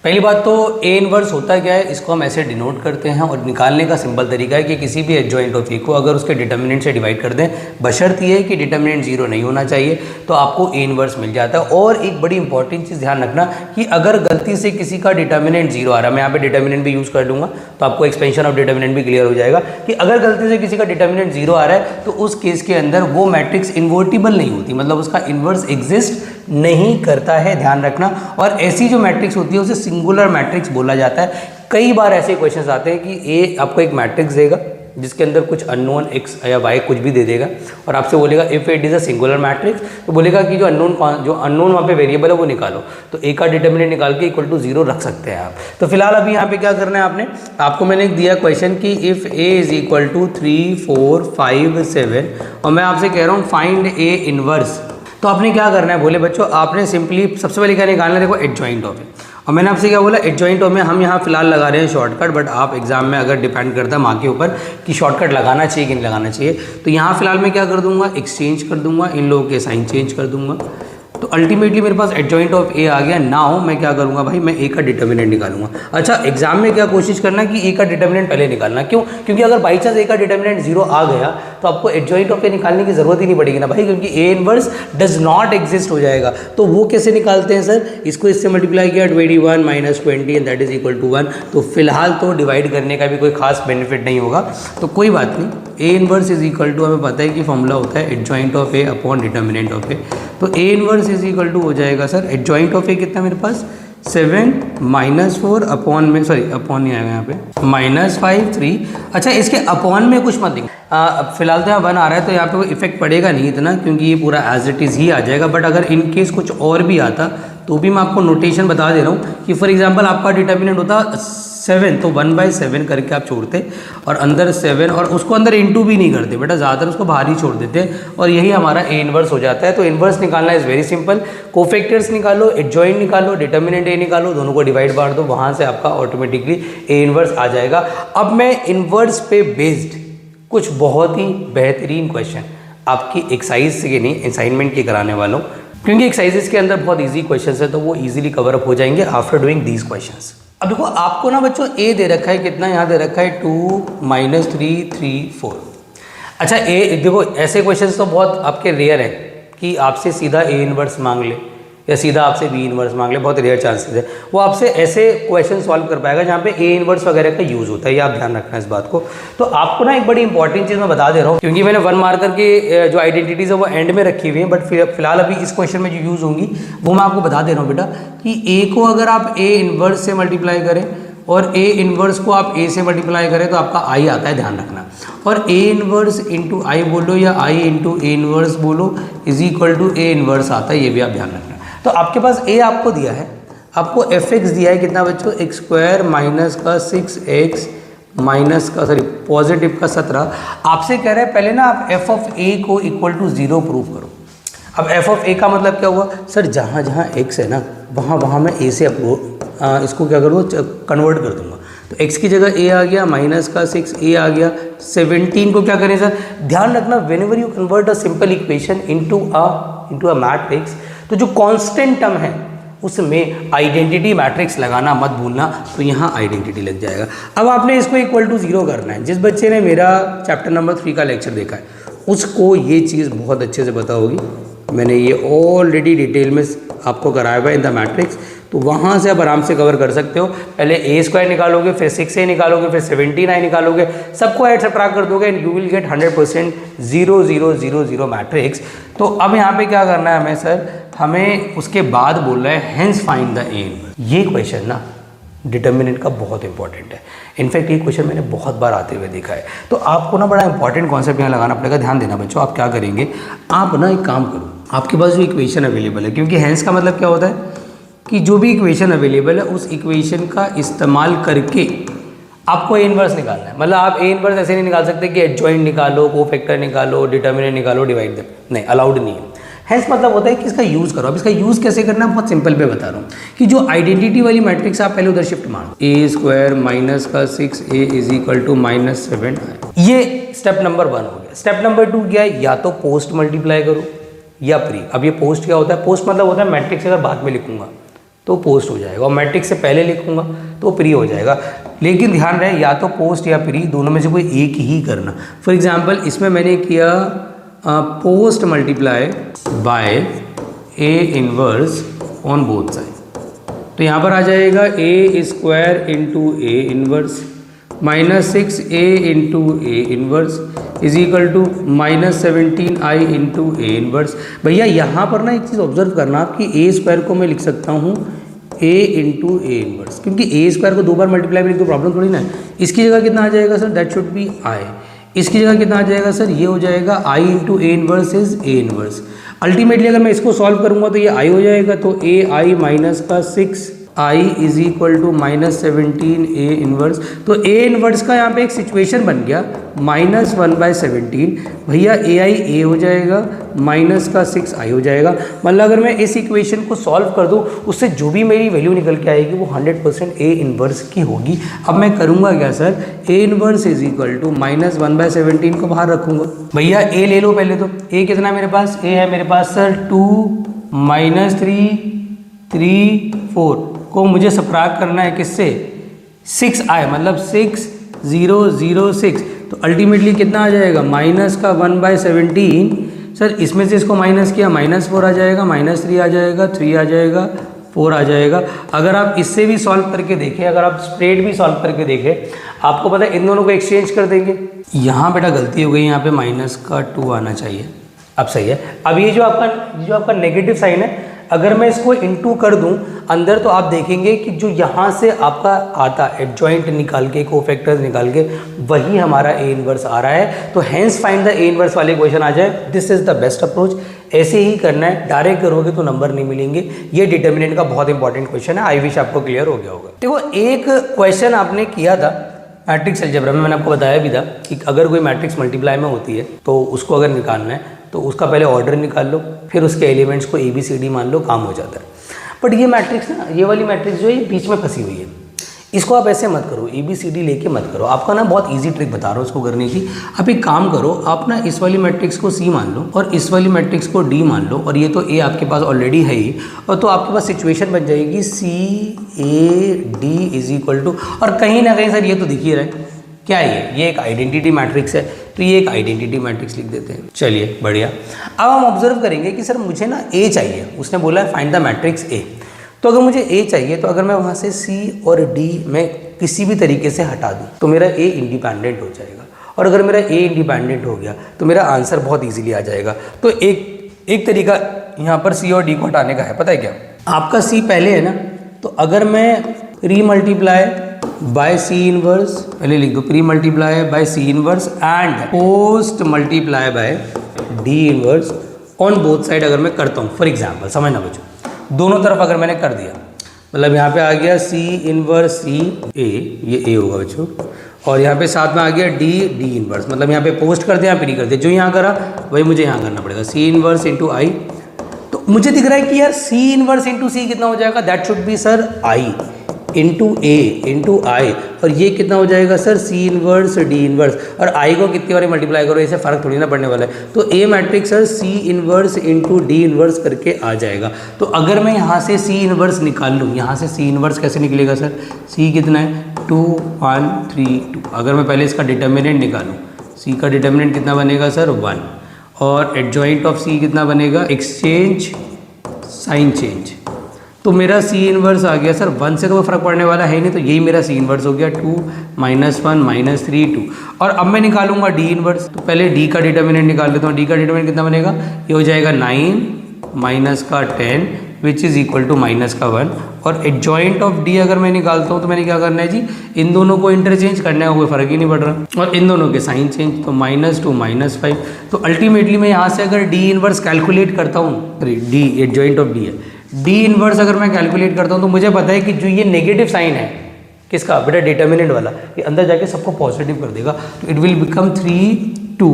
पहली बात तो ए इन्वर्स होता क्या है, इसको हम ऐसे डिनोट करते हैं और निकालने का सिंपल तरीका है कि किसी भी एडजॉइंट ऑफ ए को अगर उसके डिटर्मिनेंट से डिवाइड कर दें, बशर्ते ये है कि डिटर्मिनेंट 0 नहीं होना चाहिए, तो आपको ए इन्वर्स मिल जाता है। और एक बड़ी इंपॉर्टेंट चीज़ ध्यान रखना कि अगर गलती से किसी का डिटर्मिनेंट 0 आ रहा है, मैं यहाँ पे डिटर्मिनेंट भी यूज़ कर लूँगा तो आपको एक्सपेंशन ऑफ डिटर्मिनेंट भी क्लियर हो जाएगा कि अगर गलती से किसी का डिटर्मिनेंट 0 आ रहा है तो उस केस के अंदर वो मैट्रिक्स इन्वर्टिबल नहीं होती, मतलब उसका इन्वर्स एग्जिस्ट नहीं करता है, ध्यान रखना। और ऐसी जो मैट्रिक्स होती है उसे सिंगुलर मैट्रिक्स बोला जाता है। कई बार ऐसे क्वेश्चन्स आते हैं कि ए आपको एक मैट्रिक्स देगा जिसके अंदर कुछ अननोन x या y कुछ भी दे देगा और आपसे बोलेगा if it is a singular matrix, तो बोलेगा कि जो अननोन वहाँ पे वेरिएबल है वो निकालो, तो ए का डिटर्मिनेंट निकाल के इक्वल टू 0 रख सकते हैं आप। तो फिलहाल अभी यहाँ पे क्या करना है, आपको मैंने दिया क्वेश्चन कि if A is equal to 3, 4, 5, 7 और मैं आपसे कह रहा हूँ फाइंड ए इनवर्स। तो आपने क्या करना है बोले बच्चों, आपने सिंपली सबसे पहले क्या निकालना है, देखो एडजॉइंट ऑफ है। और मैंने आपसे क्या बोला, एडजॉइंट ऑफ में हम यहाँ फिलहाल लगा रहे हैं शॉर्टकट, बट आप एग्जाम में अगर डिपेंड करता है माँ के ऊपर कि शॉर्टकट लगाना चाहिए कि नहीं लगाना चाहिए। तो यहाँ फिलहाल मैं क्या कर दूंगा, एक्सचेंज कर दूंगा, इन लोगों के साइन चेंज कर दूंगा, तो अल्टीमेटली मेरे पास एडजॉइंट ऑफ ए आ गया। नाउ मैं क्या करूंगा भाई, मैं ए का डिटर्मिनेंट निकालूंगा। अच्छा, एग्जाम में क्या कोशिश करना कि ए का डिटर्मिनेंट पहले निकालना, क्यों, क्योंकि अगर बाई चांस ए का डिटर्मिनेंट 0 आ गया तो आपको एडजॉइंट ऑफ ए निकालने की जरूरत ही नहीं पड़ेगी ना भाई, क्योंकि A inverse does not exist हो जाएगा। तो वो कैसे निकालते हैं सर, इसको इससे मल्टीप्लाई किया 21 - 20 and that is equal to 1। तो फिलहाल तो डिवाइड करने का भी कोई खास बेनिफिट नहीं होगा, तो कोई बात नहीं। A inverse is equal to, हमें पता है कि फॉर्मूला होता है adjoint of A upon determinant of A. तो A inverse is equal to हो जाएगा सर, एडजॉइंट ऑफ ए कितना मेरे पास 7 - 4 अपॉन में, सॉरी अपॉन नहीं आएगा यहाँ पे, -5, 3। अच्छा, इसके अपॉन में कुछ मत देंगे, फिलहाल तो यहाँ 1 आ रहा है तो यहाँ पे कोई इफेक्ट पड़ेगा नहीं इतना, क्योंकि ये पूरा एज इट इज़ ही आ जाएगा। बट अगर इन केस कुछ और भी आता तो भी मैं आपको नोटेशन बता दे रहा हूँ कि फॉर एग्जांपल आपका डिटर्मिनेंट होता 7, तो 1/7 करके आप छोड़ते और अंदर 7 और उसको अंदर इंटू भी नहीं करते बेटा, ज़्यादातर उसको बाहर ही छोड़ देते और यही हमारा ए इनवर्स हो जाता है। तो इनवर्स निकालना इज़ वेरी सिंपल, कोफैक्टर्स निकालो, एडजॉइंट निकालो, डिटर्मिनेंट ए निकालो, दोनों को डिवाइड बांट दो, वहाँ से आपका ऑटोमेटिकली ए इनवर्स आ जाएगा। अब मैं इनवर्स पे बेस्ड कुछ बहुत ही बेहतरीन क्वेश्चन आपकी एक्सरसाइज के नहीं असाइनमेंट के कराने वाला हूँ, क्योंकि एक्सरसाइजेस के अंदर बहुत इजी क्वेश्चंस है तो वो इजीली कवर अप हो जाएंगे आफ्टर डूइंग दीज क्वेश्चंस। अब देखो आपको ना बच्चों ए दे रखा है कितना, यहाँ दे रखा है 2 - 3, 3, 4। अच्छा, ए देखो ऐसे क्वेश्चंस तो बहुत आपके रेयर है कि आपसे सीधा ए इनवर्स मांग ले या सीधा आपसे बी इनवर्स मांग ले, बहुत रेयर चांसेस है। वो आपसे ऐसे क्वेश्चन सॉल्व कर पाएगा जहाँ पे ए इनवर्स वगैरह का यूज़ होता है, ये आप ध्यान रखना इस बात को। तो आपको ना एक बड़ी इंपॉर्टेंट चीज़ मैं बता दे रहा हूँ, क्योंकि मैंने 1 मार्कर के जो आइडेंटिटीज़ है वो एंड में रखी हुई है, बट फिलहाल अभी इस क्वेश्चन में जो यूज़ होंगी वो मैं आपको बता दे रहा हूँ बेटा, कि ए को अगर आप ए इनवर्स से मल्टीप्लाई करें और ए इनवर्स को आप ए से मल्टीप्लाई करें तो आपका आई आता है, ध्यान रखना। और ए इनवर्स इंटू आई बोलो या आई इंटू ए इनवर्स बोलो is equal to A inverse आता है, ये भी आप ध्यान रखना। तो आपके पास ए आपको दिया है, आपको एफ एक्स दिया है कितना बच्चों, एक्स स्क्वायर माइनस का 6x माइनस का पॉजिटिव का 17। आपसे कह रहे हैं पहले ना आप एफ ऑफ ए को इक्वल टू 0 प्रूव करो। अब एफ ऑफ ए का मतलब क्या हुआ सर, जहाँ जहाँ एक्स है ना वहाँ वहाँ मैं ए से इसको क्या करूँगा, कन्वर्ट कर दूंगा। तो x की जगह a आ गया, माइनस का 6a आ गया, 17 को क्या करें सर, ध्यान रखना whenever you convert a simple equation into a matrix, तो जो कांस्टेंट टर्म है उसमें आइडेंटिटी मैट्रिक्स लगाना मत भूलना, तो यहाँ आइडेंटिटी लग जाएगा। अब आपने इसको इक्वल टू 0 करना है। जिस बच्चे ने मेरा चैप्टर नंबर 3 का लेक्चर देखा है उसको ये चीज़ बहुत अच्छे से पता होगी, मैंने ये ऑलरेडी डिटेल में आपको कराया हुआ है इन द मैट्रिक्स, तो वहाँ से आप आराम से कवर कर सकते हो। पहले ए स्क्वायर निकालोगे, फिर 6a निकालोगे, फिर 17i निकालोगे, सबको ऐड सब्ट्रैक्ट कर दोगे and you will get 100% 0 0 0 0 matrix. तो अब यहाँ पे क्या करना है हमें सर, हमें उसके बाद बोल रहा है hence find the A inverse. ये क्वेश्चन ना डिटर्मिनेंट का बहुत इंपॉर्टेंट है। इनफैक्ट ये क्वेश्चन मैंने बहुत बार आते हुए देखा है, तो आपको ना बड़ा इंपॉर्टेंट कॉन्सेप्ट यहाँ लगाना पड़ेगा। ध्यान देना बच्चों, आप क्या करेंगे, आप ना एक काम करो, आपके पास जो इक्वेशन अवेलेबल है, क्योंकि हेंस का मतलब क्या होता है कि जो भी इक्वेशन अवेलेबल है उस इक्वेशन का इस्तेमाल करके आपको ए इनवर्स निकालना है। मतलब आप ए इनवर्स ऐसे नहीं निकाल सकते कि एडजॉइंट निकालो, कोफैक्टर निकालो, डिटर्मिनेंट निकालो, डिवाइड देम, नहीं, अलाउड नहीं है। हेंस मतलब होता है कि इसका यूज़ करो। अब इसका यूज़ कैसे करना है बहुत सिंपल पे बता रहा हूँ कि जो आइडेंटिटी वाली मैट्रिक्स आप पहले उधर शिफ्ट मारो, ए स्क्वायर माइनस का 6a is equal to minus 7, ये स्टेप नंबर 1 हो गया। स्टेप नंबर 2 क्या है, या तो पोस्ट मल्टीप्लाई करो या प्री। अब ये पोस्ट क्या होता है, पोस्ट मतलब होता है मैट्रिक्स अगर बाद में लिखूंगा तो पोस्ट हो जाएगा, और मैट्रिक्स से पहले लिखूंगा तो प्री हो जाएगा। लेकिन ध्यान रहे या तो पोस्ट या प्री दोनों में से कोई एक ही करना। फॉर एग्जांपल इसमें मैंने किया post multiply by A inverse on both side, तो यहाँ पर आ जाएगा A square into A inverse minus 6a into A inverse is equal to minus 17i into A inverse. भैया यहाँ पर ना एक चीज़ ऑब्जर्व करना आप कि ए स्क्वायर को मैं लिख सकता हूँ a इंटू ए इनवर्स, क्योंकि ए स्क्वायर को 2 बार मल्टीप्लाई में लिख तो प्रॉब्लम थोड़ी ना है। इसकी जगह कितना आ जाएगा sir, that should B i। इसकी जगह कितना आ जाएगा सर, ये हो जाएगा i into A inverse is A inverse. Ultimately अगर मैं इसको सॉल्व करूँगा तो ये i हो जाएगा, तो ai माइनस का 6i is equal to minus 17a inverse. तो a इनवर्स का यहाँ पे एक सिचुएशन बन गया माइनस 1/17। भैया ai a हो जाएगा, माइनस का 6i हो जाएगा। मतलब अगर मैं इस इक्वेशन को सॉल्व कर दूँ उससे जो भी मेरी वैल्यू निकल के आएगी वो 100% a इनवर्स की होगी। अब मैं करूँगा क्या sir, a inverse is equal to minus 1/17 को बाहर रखूँगा। भैया a ले लो पहले, तो a कितना मेरे पास, a है मेरे पास सर 2 माइनस 3 3 4 को मुझे सब्ट्रैक्ट करना है किससे, 6i, मतलब 6 0 0 6, तो अल्टीमेटली कितना आ जाएगा माइनस का 1/17। सर इसमें से इसको माइनस किया, माइनस 4 आ जाएगा, माइनस 3 आ जाएगा, 3 आ जाएगा, 4 आ जाएगा। अगर आप इससे भी सॉल्व करके देखें, अगर आप स्ट्रेट भी सॉल्व करके देखें, आपको पता है इन दोनों को एक्सचेंज कर देंगे। यहाँ बेटा गलती हो गई, यहाँ पे माइनस का 2 आना चाहिए। अब सही है। अब ये जो आपका नेगेटिव साइन है, अगर मैं इसको इनटू कर दूं अंदर, तो आप देखेंगे कि जो यहाँ से आपका आता है एडजॉइंट निकाल के, कोफैक्टर्स निकाल के, वही हमारा ए इनवर्स आ रहा है। तो hence find the A inverse वाले क्वेश्चन आ जाए, this is the best approach. ऐसे ही करना है, डायरेक्ट करोगे तो नंबर नहीं मिलेंगे। ये डिटर्मिनेंट का बहुत इंपॉर्टेंट क्वेश्चन है, आई विश आपको क्लियर हो गया होगा। देखो एक क्वेश्चन आपने किया था मैट्रिक्स अलजेब्रा में, मैंने आपको बताया भी था कि अगर कोई मैट्रिक्स मल्टीप्लाई में होती है तो उसको अगर निकालना है तो उसका पहले ऑर्डर निकाल लो, फिर उसके एलिमेंट्स को ABCD मान लो, काम हो जाता है। बट ये मैट्रिक्स ना, ये वाली मैट्रिक्स जो है ये बीच में फंसी हुई है, इसको आप ऐसे मत करो, ABCD लेके मत करो। आपका ना बहुत इजी ट्रिक बता रहा हूँ इसको करने की। आप एक काम करो, आप ना इस वाली मैट्रिक्स को C मान लो और इस वाली मैट्रिक्स को D मान लो, और ये तो A आपके पास ऑलरेडी है ही, और तो आपके पास सिचुएशन बन जाएगी CAD इज इक्वल टू, और कहीं ना कहीं सर ये तो दिख ही रहा है क्या है, ये एक आइडेंटिटी मैट्रिक्स है, तो ये एक आइडेंटिटी मैट्रिक्स लिख देते हैं। चलिए बढ़िया। अब हम ऑब्जर्व करेंगे कि सर मुझे ना A चाहिए, उसने बोला है फाइंड द मैट्रिक्स A। तो अगर मुझे A चाहिए, तो अगर मैं वहाँ से C और D में किसी भी तरीके से हटा दूँ तो मेरा A इंडिपेंडेंट हो जाएगा, और अगर मेरा A इंडिपेंडेंट हो गया तो मेरा आंसर बहुत ईजिली आ जाएगा। तो एक तरीका यहाँ पर C और D को हटाने का है, पता है क्या, आपका C पहले है ना, तो अगर मैं रीमल्टीप्लाई बाय सी इनवर्स, पहले लिख दो pre multiply by C inverse and post multiply by D inverse on both side अगर मैं करता हूँ। फॉर एग्जाम्पल समझना बच्चों, दोनों तरफ अगर मैंने कर दिया, मतलब यहाँ पे आ गया सी इनवर्स सी ए, ये ए होगा बच्चों, और यहाँ पे साथ में आ गया डी इनवर्स, मतलब यहाँ पे पोस्ट कर दिया प्री कर दिया, जो यहाँ करा वही मुझे यहाँ करना पड़ेगा, सी इनवर्स इंटू आई। तो मुझे दिख रहा है कि यार सी इनवर्स इंटू सी कितना हो जाएगा, that should be sir I into A into I, और ये कितना हो जाएगा sir C inverse D inverse, और आई को कितनी बार मल्टीप्लाई करो इससे फर्क थोड़ी ना पड़ने वाला है। तो A matrix sir C inverse into D inverse करके आ जाएगा। तो अगर मैं यहाँ से सी इनवर्स निकाल लूँ, यहाँ से सी इनवर्स कैसे निकलेगा सर, सी कितना है 2 1 3 2, अगर मैं पहले इसका डिटर्मिनेंट निकालूँ, सी का डिटर्मिनेंट कितना बनेगा सर 1, और एडजॉइंट ऑफ सी कितना बनेगा, एक्सचेंज साइन चेंज, तो मेरा सी इनवर्स आ गया सर 1 से तो कोई फर्क पड़ने वाला है नहीं, तो यही मेरा सी इनवर्स हो गया 2 -1 -3 2। और अब मैं निकालूंगा डी इनवर्स, तो पहले डी का डिटर्मिनेंट निकाल लेता हूँ। डी का डिटर्मिनेंट कितना बनेगा, ये हो जाएगा 9 माइनस का 10 which is equal to minus का 1, और एडजॉइंट ऑफ डी अगर मैं निकालता हूँ तो मैंने क्या करना है जी, इन दोनों को इंटरचेंज करने का कोई फर्क ही नहीं पड़ रहा, और इन दोनों के साइन चेंज, तो -2 -5। तो अल्टीमेटली मैं यहाँ से अगर डी इनवर्स कैलकुलेट करता हूँ, डी एडजॉइंट ऑफ डी है, डी इनवर्स अगर मैं कैलकुलेट करता हूँ तो मुझे पता है कि जो ये नेगेटिव साइन है किसका बेटा, डिटर्मिनेंट वाला, ये अंदर जाके सबको पॉजिटिव कर देगा, तो इट विल बिकम 3 2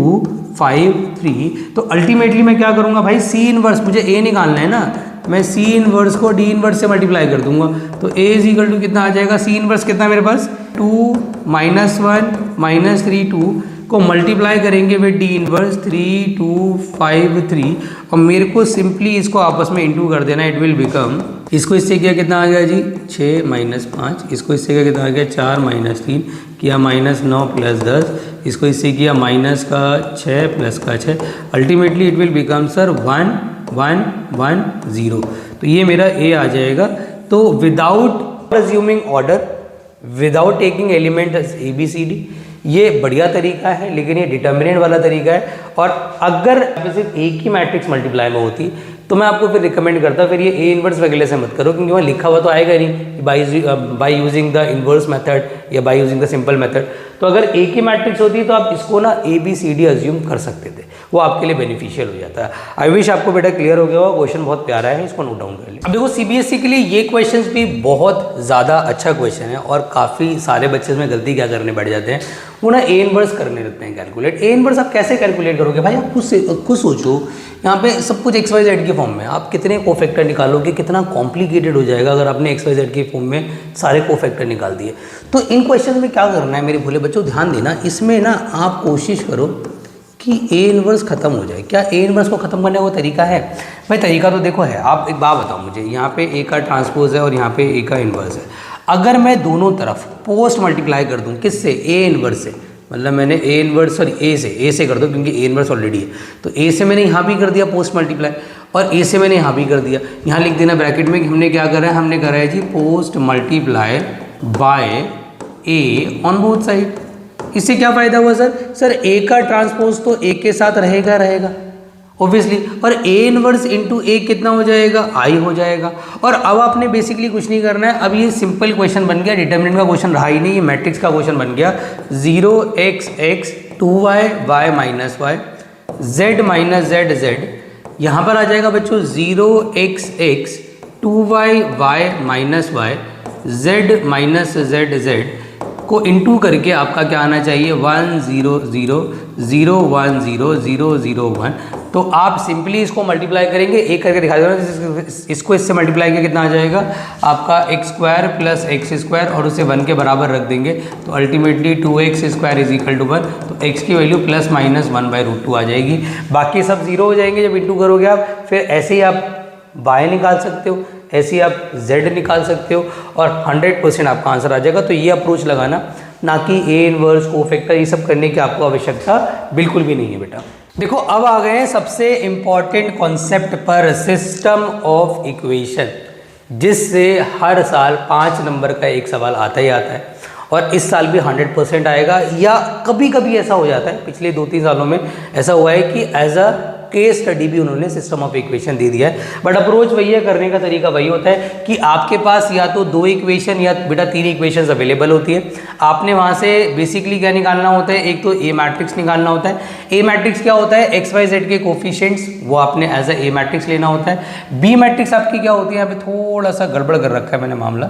5 3। तो अल्टीमेटली मैं क्या करूँगा भाई, सी इनवर्स मुझे ए निकालना है ना, मैं सी इनवर्स को डी इनवर्स से मल्टीप्लाई कर दूंगा, तो ए इज इक्वल टू कितना आ जाएगा, सी इनवर्स कितना है मेरे पास 2 -1 -3 2 को मल्टीप्लाई करेंगे विद डी इनवर्स 3 2 5 3, और मेरे को सिंपली इसको आपस में इंटू कर देना, इट विल बिकम, इसको इससे किया कितना आ गया जी 6 -5, इसको इससे किया कितना आ गया 4 -3, किया -9 + 10, इसको इससे किया माइनस का 6 प्लस का 6, ultimately it will become sir 1 1 1 0। तो ये मेरा ए आ जाएगा। तो without assuming order, without taking element A B C D, ये बढ़िया तरीका है, लेकिन ये डिटर्मिनेंट वाला तरीका है। और अगर सिर्फ एक ही मैट्रिक्स मल्टीप्लाई में होती तो मैं आपको फिर रिकमेंड करता फिर ये ए इनवर्स वगैरह से मत करो, क्योंकि वहाँ लिखा हुआ तो आएगा नहीं by using the inverse method या by using the simple method. तो अगर एक ही मैट्रिक्स होती तो आप इसको ना A B C D assume कर सकते थे, वो आपके लिए बेनिफिशियल हो जाता है। आई विश आपको बेटा क्लियर हो गया होगा, क्वेश्चन बहुत प्यारा है, इसको नोट डाउन कर लीजिए। अब देखो सीबीएसई के लिए ये क्वेश्चन भी बहुत ज़्यादा अच्छा क्वेश्चन है, और काफ़ी सारे बच्चे इसमें गलती क्या करने बैठ जाते हैं, वो ना ए इनवर्स करने लगते हैं कैलकुलेट। ए इनवर्स आप कैसे कैलकुलेट करोगे भाई, आप खुद सोचो, यहाँ पे सब कुछ एक्स वाई जेड के फॉर्म में, आप कितने कोफैक्टर निकालोगे, कितना कॉम्प्लिकेटेड हो जाएगा अगर आपने एक्स वाई जेड के फॉर्म में सारे कोफैक्टर निकाल दिए। तो इन क्वेश्चन में क्या करना है मेरे भोले बच्चों, ध्यान देना, इसमें ना आप कोशिश करो कि ए इनवर्स खत्म हो जाए। क्या ए इनवर्स को खत्म करने का वो तरीका है भाई? तरीका तो देखो है, आप एक बात बताओ मुझे, यहाँ पे ए का ट्रांसपोज है और यहाँ पे ए का इनवर्स है, अगर मैं दोनों तरफ पोस्ट मल्टीप्लाई कर दूँ किससे, ए इनवर्स से, मतलब मैंने ए इनवर्स सॉरी ए से कर दो क्योंकि ए इनवर्स ऑलरेडी है, तो ए से मैंने यहाँ भी कर दिया पोस्ट मल्टीप्लाई, और ए से मैंने यहाँ भी कर दिया। यहाँ लिख देना ब्रैकेट में कि हमने क्या करा है, हमने करा है जी post multiply by A on both side. इससे क्या फ़ायदा हुआ सर ए का ट्रांसपोज तो ए के साथ रहेगा ऑब्वियसली, और ए इनवर्स इंटू ए कितना हो जाएगा, आई हो जाएगा। और अब आपने बेसिकली कुछ नहीं करना है, अब ये सिंपल क्वेश्चन बन गया, डिटर्मिनेंट का क्वेश्चन रहा ही नहीं, ये मैट्रिक्स का क्वेश्चन बन गया। 0x 2y y minus y z minus z z, यहाँ पर आ जाएगा बच्चों 0x 2y y minus y z minus z z को इंटू करके आपका क्या आना चाहिए 1 0 0 0 1 0 0 0 1। तो आप सिंपली इसको मल्टीप्लाई करेंगे, एक करके दिखा देना, इसको इससे मल्टीप्लाई करके कितना आ जाएगा आपका x² प्लस x² और उसे 1 के बराबर रख देंगे, तो ultimately 2x² is equal to 1, तो x की वैल्यू प्लस माइनस 1/√2 आ जाएगी। बाकी सब जीरो हो जाएंगे जब इंटू करोगे आप, फिर ऐसे ही आप y निकाल सकते हो, ऐसे ही आप z निकाल सकते हो, और 100% आपका आंसर आ जाएगा। तो ये अप्रोच लगाना, ना कि ए इनवर्स कोफैक्टर ये सब करने की आपको आवश्यकता बिल्कुल भी नहीं है बेटा। देखो अब आ गए सबसे इम्पॉर्टेंट कॉन्सेप्ट पर, सिस्टम ऑफ इक्वेशन, जिससे हर साल 5 नंबर का एक सवाल आता ही आता है, और इस साल भी 100% आएगा, या कभी कभी ऐसा हो जाता है, पिछले 2-3 सालों में ऐसा हुआ है कि एज अ केस स्टडी भी उन्होंने सिस्टम ऑफ इक्वेशन दे दिया है। बट अप्रोच वही है, करने का तरीका वही होता है कि आपके पास या तो 2 इक्वेशन या बेटा 3 इक्वेशंस अवेलेबल होती है। आपने वहाँ से बेसिकली क्या निकालना होता है, एक तो ए मैट्रिक्स निकालना होता है। ए मैट्रिक्स क्या होता है, एक्स वाई जेड के कोफिशिएंट्स वो आपने एज ए मैट्रिक्स लेना होता है। बी मैट्रिक्स आपकी क्या होती है, यहाँ पे थोड़ा सा गड़बड़ कर रखा है मैंने मामला,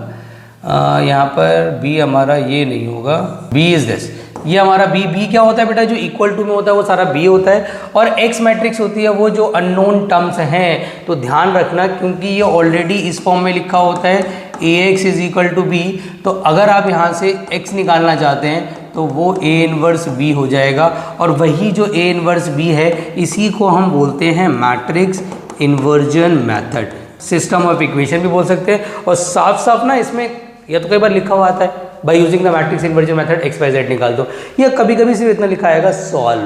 यहाँ पर बी हमारा ये नहीं होगा, बी इज दिस, ये हमारा बी क्या होता है बेटा, जो इक्वल टू में होता है वो सारा बी होता है। और एक्स मैट्रिक्स होती है वो जो अननोन टर्म्स हैं। तो ध्यान रखना क्योंकि ये ऑलरेडी इस फॉर्म में लिखा होता है A X is equal to B, तो अगर आप यहाँ से एक्स निकालना चाहते हैं तो वो ए इनवर्स बी हो जाएगा। और वही जो ए इनवर्स बी है इसी को हम बोलते हैं matrix inversion method, system of equation भी बोल सकते हैं। और साफ साफ ना इसमें या तो कई बार लिखा हुआ आता है by using the matrix inversion method x y z निकाल दो, या कभी कभी सिर्फ इतना लिखा आएगा सॉल्व।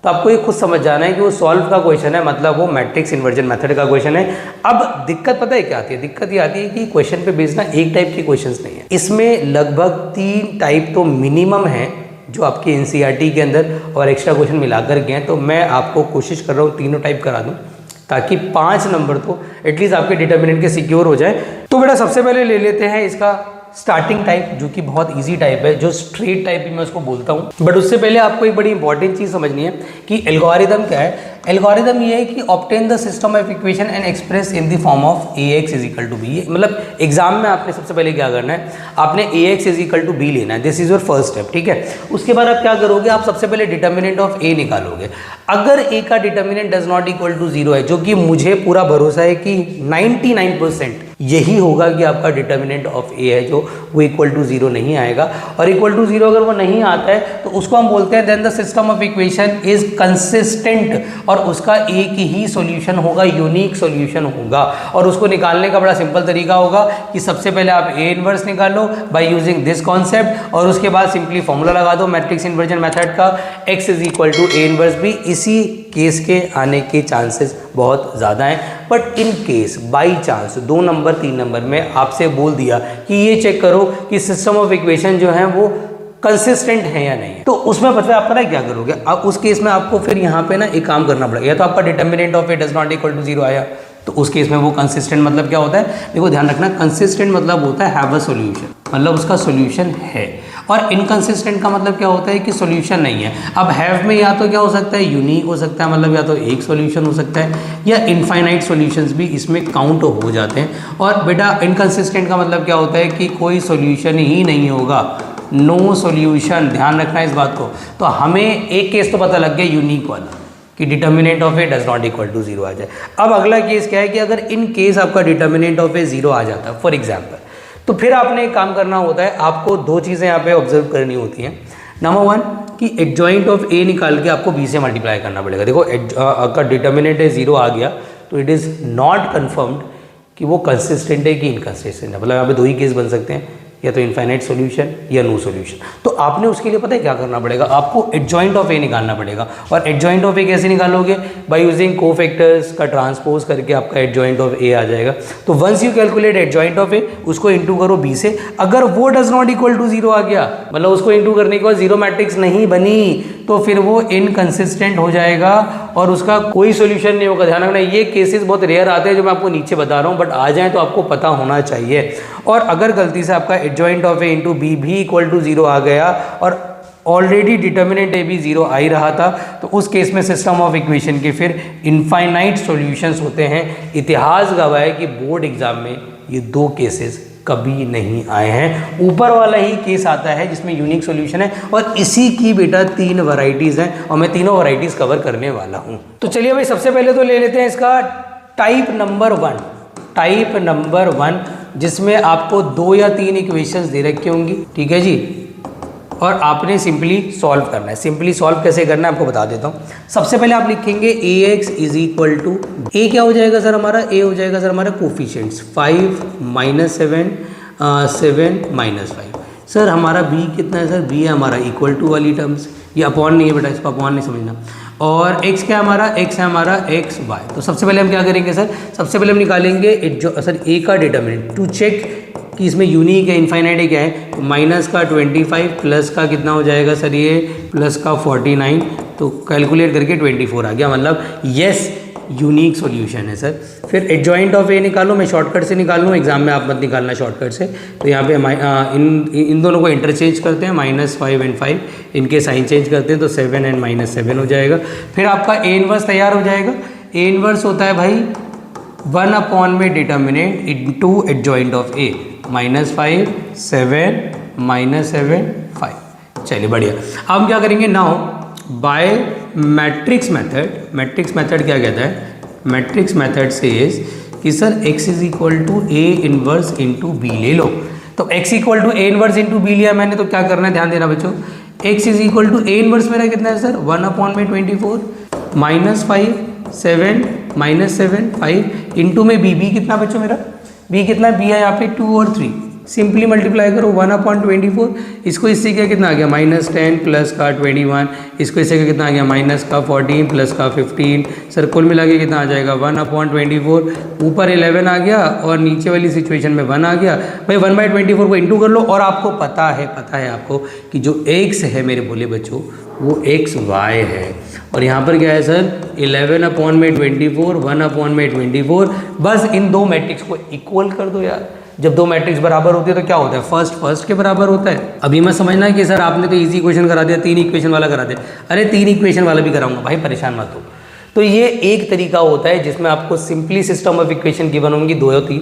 तो आपको ये खुद समझ जाना है कि वो सॉल्व का क्वेश्चन है, मतलब वो मैट्रिक्स इन्वर्जन मेथड का क्वेश्चन है। अब दिक्कत पता है क्या आती है, दिक्कत ये आती है कि क्वेश्चन पे बेस्ड ना एक टाइप के क्वेश्चंस नहीं है, इसमें लगभग 3 टाइप तो मिनिमम है जो आपके एनसीईआरटी के अंदर और एक्स्ट्रा क्वेश्चन मिलाकर के हैं। तो मैं आपको कोशिश कर रहा हूँ तीनों टाइप करा दूँ ताकि 5 नंबर तो एटलीस्ट आपके डिटर्मिनेंट के सिक्योर हो जाए। तो बेटा सबसे पहले ले लेते हैं इसका स्टार्टिंग टाइप, जो कि बहुत इजी टाइप है, जो स्ट्रेट टाइप भी मैं उसको बोलता हूँ। बट उससे पहले आपको एक बड़ी इंपॉर्टेंट चीज़ समझनी है कि एल्गोरिदम क्या है। एल्गोरिदम ये है कि obtain the system of equation and express in the form of A X is equal to B. मतलब एग्जाम में आपने सबसे पहले क्या करना है, आपने A X is equal to B लेना है, this is your first step, ठीक है। उसके बाद आप क्या करोगे, आप सबसे पहले डिटर्मिनेंट ऑफ ए निकालोगे। अगर ए का determinant does not equal to 0 है, जो कि मुझे पूरा भरोसा है कि 99% यही होगा कि आपका डिटर्मिनेंट ऑफ ए है जो वो इक्वल टू 0 नहीं आएगा, और इक्वल टू 0 अगर वो नहीं आता है तो उसको हम बोलते हैं then the system of equation is consistent, और उसका एक ही सॉल्यूशन होगा, यूनिक सॉल्यूशन होगा। और उसको निकालने का बड़ा सिंपल तरीका होगा कि सबसे पहले आप ए इनवर्स निकालो बाय यूजिंग दिस कॉन्सेप्ट, और उसके बाद सिंपली फॉर्मूला लगा दो मैट्रिक्स इन्वर्जन मेथड का, x is equal to A inverse B. इसी केस के आने के चांसेस बहुत ज़्यादा हैं। But in case by chance 2 number 3 number में आपसे बोल दिया कि ये चेक करो कि सिस्टम ऑफ इक्वेशन जो है वो कंसिस्टेंट है या नहीं है, तो उसमें आप पता है क्या करोगे, अब उस केस में आपको फिर यहाँ पे ना एक काम करना पड़ेगा। या तो आपका determinant of A does not equal to 0 आया, तो उस केस में वो कंसिस्टेंट मतलब क्या होता है, देखो ध्यान रखना, कंसिस्टेंट मतलब होता है हैव अ सॉल्यूशन, मतलब उसका सॉल्यूशन है। और इनकंसिस्टेंट का मतलब क्या होता है कि सॉल्यूशन नहीं है। अब हैव में या तो क्या हो सकता है, यूनिक हो सकता है, मतलब या तो एक सॉल्यूशन हो सकता है, या इनफाइनाइट सॉल्यूशंस भी इसमें काउंट हो जाते हैं। और बेटा इनकंसिस्टेंट का मतलब क्या होता है कि कोई सॉल्यूशन ही नहीं होगा, नो सॉल्यूशन, ध्यान रखना इस बात को। तो हमें एक केस तो पता लग गया यूनिक वाला कि determinant of A does not equal to 0 आ जाए। अब अगला केस क्या है कि अगर इन केस आपका डिटर्मिनेंट ऑफ ए 0 आ जाता है फॉर एग्जाम्पल, तो फिर आपने एक काम करना होता है, आपको 2 चीज़ें यहाँ पे ऑब्जर्व करनी होती हैं। नंबर 1 कि एडजॉइंट ऑफ ए निकाल के आपको बी से मल्टीप्लाई करना पड़ेगा। देखो अगर डिटर्मिनेंट है 0 आ गया तो इट इज़ नॉट कन्फर्म्ड कि वो कंसिस्टेंट है कि इनकंसिस्टेंट है, मतलब यहाँ पे 2 ही केस बन सकते हैं, या तो इनफाइनाइट सॉल्यूशन या नो सॉल्यूशन। तो आपने उसके लिए पता है क्या करना पड़ेगा, आपको एडजॉइंट ऑफ ए निकालना पड़ेगा। और एडजॉइंट ऑफ ए कैसे निकालोगे, बाय यूजिंग कोफैक्टर्स का ट्रांसपोज करके आपका एडजॉइंट ऑफ ए आ जाएगा। तो once you calculate adjoint of A, उसको इंटू करो बी से। अगर वो डज नॉट इक्वल टू 0 आ गया, मतलब उसको इंटू करने के बाद 0 मैट्रिक्स नहीं बनी, तो फिर वो इनकंसिस्टेंट हो जाएगा और उसका कोई सोल्यूशन नहीं होगा। ध्यान रखना, ये केसेस बहुत रेयर आते हैं जो मैं आपको नीचे बता रहा हूँ, बट आ जाएं तो आपको पता होना चाहिए। और अगर गलती से आपका adjoint of A into B भी इक्वल टू 0 आ गया और ऑलरेडी डिटर्मिनेंट ए भी 0 आ ही रहा था, तो उस केस में सिस्टम ऑफ इक्वेशन के फिर इनफाइनाइट सॉल्यूशंस होते हैं। इतिहास गवाह है कि बोर्ड एग्जाम में ये 2 केसेस कभी नहीं आए हैं। ऊपर वाला ही केस आता है जिसमें यूनिक सॉल्यूशन है, और इसी की बेटा 3 वैरायटीज़ हैं और मैं तीनों वैरायटीज़ कवर करने वाला हूँ। तो चलिए भाई सबसे पहले तो ले लेते हैं इसका टाइप नंबर 1। टाइप नंबर 1 जिसमें आपको 2 या 3 इक्वेशंस दे रखी होंगी, ठीक है जी, और आपने सिंपली सॉल्व करना है। सिंपली सॉल्व कैसे करना है आपको बता देता हूँ। सबसे पहले आप लिखेंगे ए एक्स इज इक्वल टू, ए क्या हो जाएगा सर हमारा, ए हो जाएगा सर हमारा कोफिशिएंट्स 5 - 7 7 - 5। सर हमारा बी कितना है सर, बी है हमारा इक्वल टू वाली टर्म्स, ये अपॉन नहीं है बेटा, इसको अपॉन नहीं समझना। और x क्या हमारा, x है हमारा एक्स वाई। तो सबसे पहले हम क्या करेंगे सर, सबसे पहले हम निकालेंगे जो सर a का डिटर्मिनेंट टू चेक कि इसमें यूनिक है इनफाइनाइट है क्या है। तो माइनस का 25 प्लस का कितना हो जाएगा सर, ये प्लस का 49 तो कैलकुलेट करके 24 आ गया, मतलब यस यूनिक सॉल्यूशन है सर। फिर एडजॉइंट ऑफ ए निकालो, मैं शॉर्टकट से निकाल लूँ, एग्जाम में आप मत निकालना शॉर्टकट से। तो यहाँ पे इन दोनों को इंटरचेंज करते हैं, -5 and 5, इनके साइन चेंज करते हैं तो 7 and -7 हो जाएगा। फिर आपका ए इनवर्स तैयार हो जाएगा। ए इनवर्स होता है भाई 1 में डिटर्मिनेंट इनटू एडजॉइंट ऑफ ए, -5 7 -7 5। चलिए बढ़िया। अब हम क्या करेंगे, now by matrix method. Matrix method क्या कहता है, मैट्रिक्स मेथड से कि sir x is equal to A inverse into B ले लो। तो x equal to A inverse into B लिया मैंने, तो क्या करना है, ध्यान देना बच्चों। x is equal to A inverse मेरा कितना है सर, 1/24 -5 7 -7 5 इंटू में b कितना बच्चों मेरा, b कितना है, b है यहाँ पे 2 और 3, सिंपली मल्टीप्लाई करो 1/24। इसको इससे क्या कितना आ गया, -10 प्लस का 21, इसको इससे क्या कितना आ गया, -14 प्लस का 15। सर कुल मिला के कितना आ जाएगा 1/24। ऊपर 11 आ गया और नीचे वाली सिचुएशन में 1 आ गया। भाई 1/24 को इंटू कर लो, और आपको पता है आपको कि जो x है मेरे बोले बच्चों वो XY है, और यहाँ पर क्या है सर 11/24 1/24। बस इन दो मैट्रिक्स को इक्वल कर दो यार। जब दो मैट्रिक्स बराबर होती है तो क्या होता है, फर्स्ट के बराबर होता है। अभी मैं समझना है कि सर आपने तो इजी इक्वेशन करा दिया, 3 इक्वेशन वाला करा दिया। अरे 3 इक्वेशन वाला भी कराऊंगा भाई, परेशान मत हो। तो ये एक तरीका होता है जिसमें आपको simply system of equation given होंगी 2 या 3,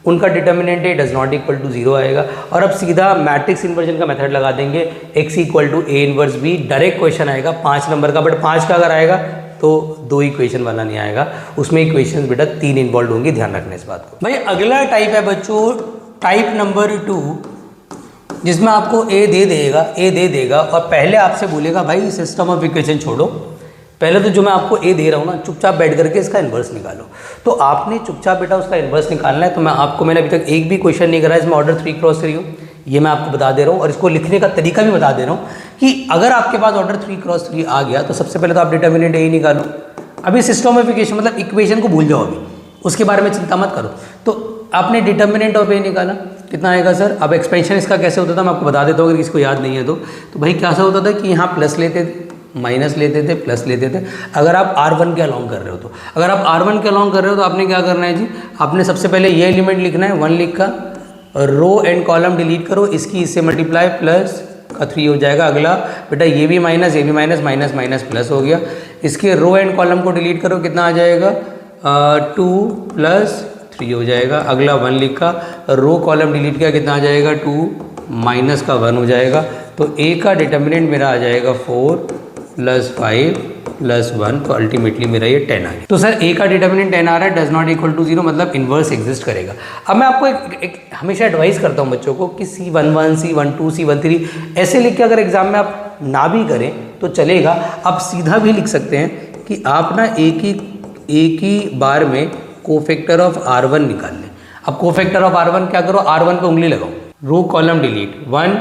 उनका डिटर्मिनेंट है डज नॉट इक्वल टू 0 आएगा, और अब सीधा मैट्रिक्स इन्वर्जन का मेथड लगा देंगे, x equal to A inverse B. Direct question आएगा 5 नंबर का, बट 5 का अगर आएगा तो 2 इक्वेशन वाला नहीं आएगा, उसमें इक्वेशंस बेटा 3 इन्वॉल्व होंगी, ध्यान रखना इस बात को। भाई अगला टाइप है बच्चों टाइप नंबर 2, जिसमें आपको ए दे देगा और पहले आपसे बोलेगा भाई सिस्टम ऑफ इक्वेशन छोड़ो, पहले तो जो मैं आपको ए दे रहा हूँ ना चुपचाप बैठ करके इसका इन्वर्स निकालो। तो आपने चुपचाप बेटा उसका इन्वर्स निकालना है। तो मैंने अभी तक एक भी क्वेश्चन नहीं करा इसमें ऑर्डर 3 क्रॉस 3 हो, ये मैं आपको बता दे रहा हूँ, और इसको लिखने का तरीका भी बता दे रहा हूँ कि अगर आपके पास ऑर्डर 3 क्रॉस 3 आ गया तो सबसे पहले तो आप डिटर्मिनेंट ए निकालो। अभी सिस्टम ऑफ इक्वेशन मतलब इक्वेशन को भूल जाओ, अभी उसके बारे में चिंता मत करो। तो आपने डिटर्मिनेंट ऑफ ए निकाला, कितना आएगा सर। अब एक्सपेंशन इसका कैसे होता था मैं आपको बता देता हूँ, अगर किसको याद नहीं है तो भाई कैसा होता था कि यहाँ प्लस लेते थे, माइनस लेते थे, प्लस लेते थे। अगर आप R1 के अलॉन्ग कर रहे हो तो R1 के अलॉन्ग कर रहे हो तो आपने क्या करना है जी, आपने सबसे पहले ये एलिमेंट लिखना है 1 लिख का, रो एंड कॉलम डिलीट करो, इसकी इससे मल्टीप्लाई प्लस का 3 हो जाएगा। अगला बेटा ये भी माइनस माइनस माइनस प्लस हो गया, इसके रो एंड कॉलम को डिलीट करो, कितना आ जाएगा 2 + 3 हो जाएगा। अगला 1 लिखा, रो कॉलम डिलीट किया, कितना आ जाएगा 2 माइनस का 1 हो जाएगा। तो ए का डिटर्मिनेंट मेरा आ जाएगा 4 + 5 + 1, तो अल्टीमेटली मेरा ये 10 आ गया। तो सर ए का डिटर्मिनेंट 10 आ रहा है, डज नॉट इक्वल टू 0, मतलब इन्वर्स एग्जिस्ट करेगा। अब मैं आपको एक हमेशा एडवाइस करता हूँ बच्चों को कि C11 C12 C13 ऐसे लिख के अगर एग्जाम में आप ना भी करें तो चलेगा। आप सीधा भी लिख सकते हैं कि आप ना एक ही बार में कोफैक्टर ऑफ R1 निकाल लें। अब कोफैक्टर ऑफ R1 क्या करो, R1 पे उंगली लगाओ, रो कॉलम डिलीट 1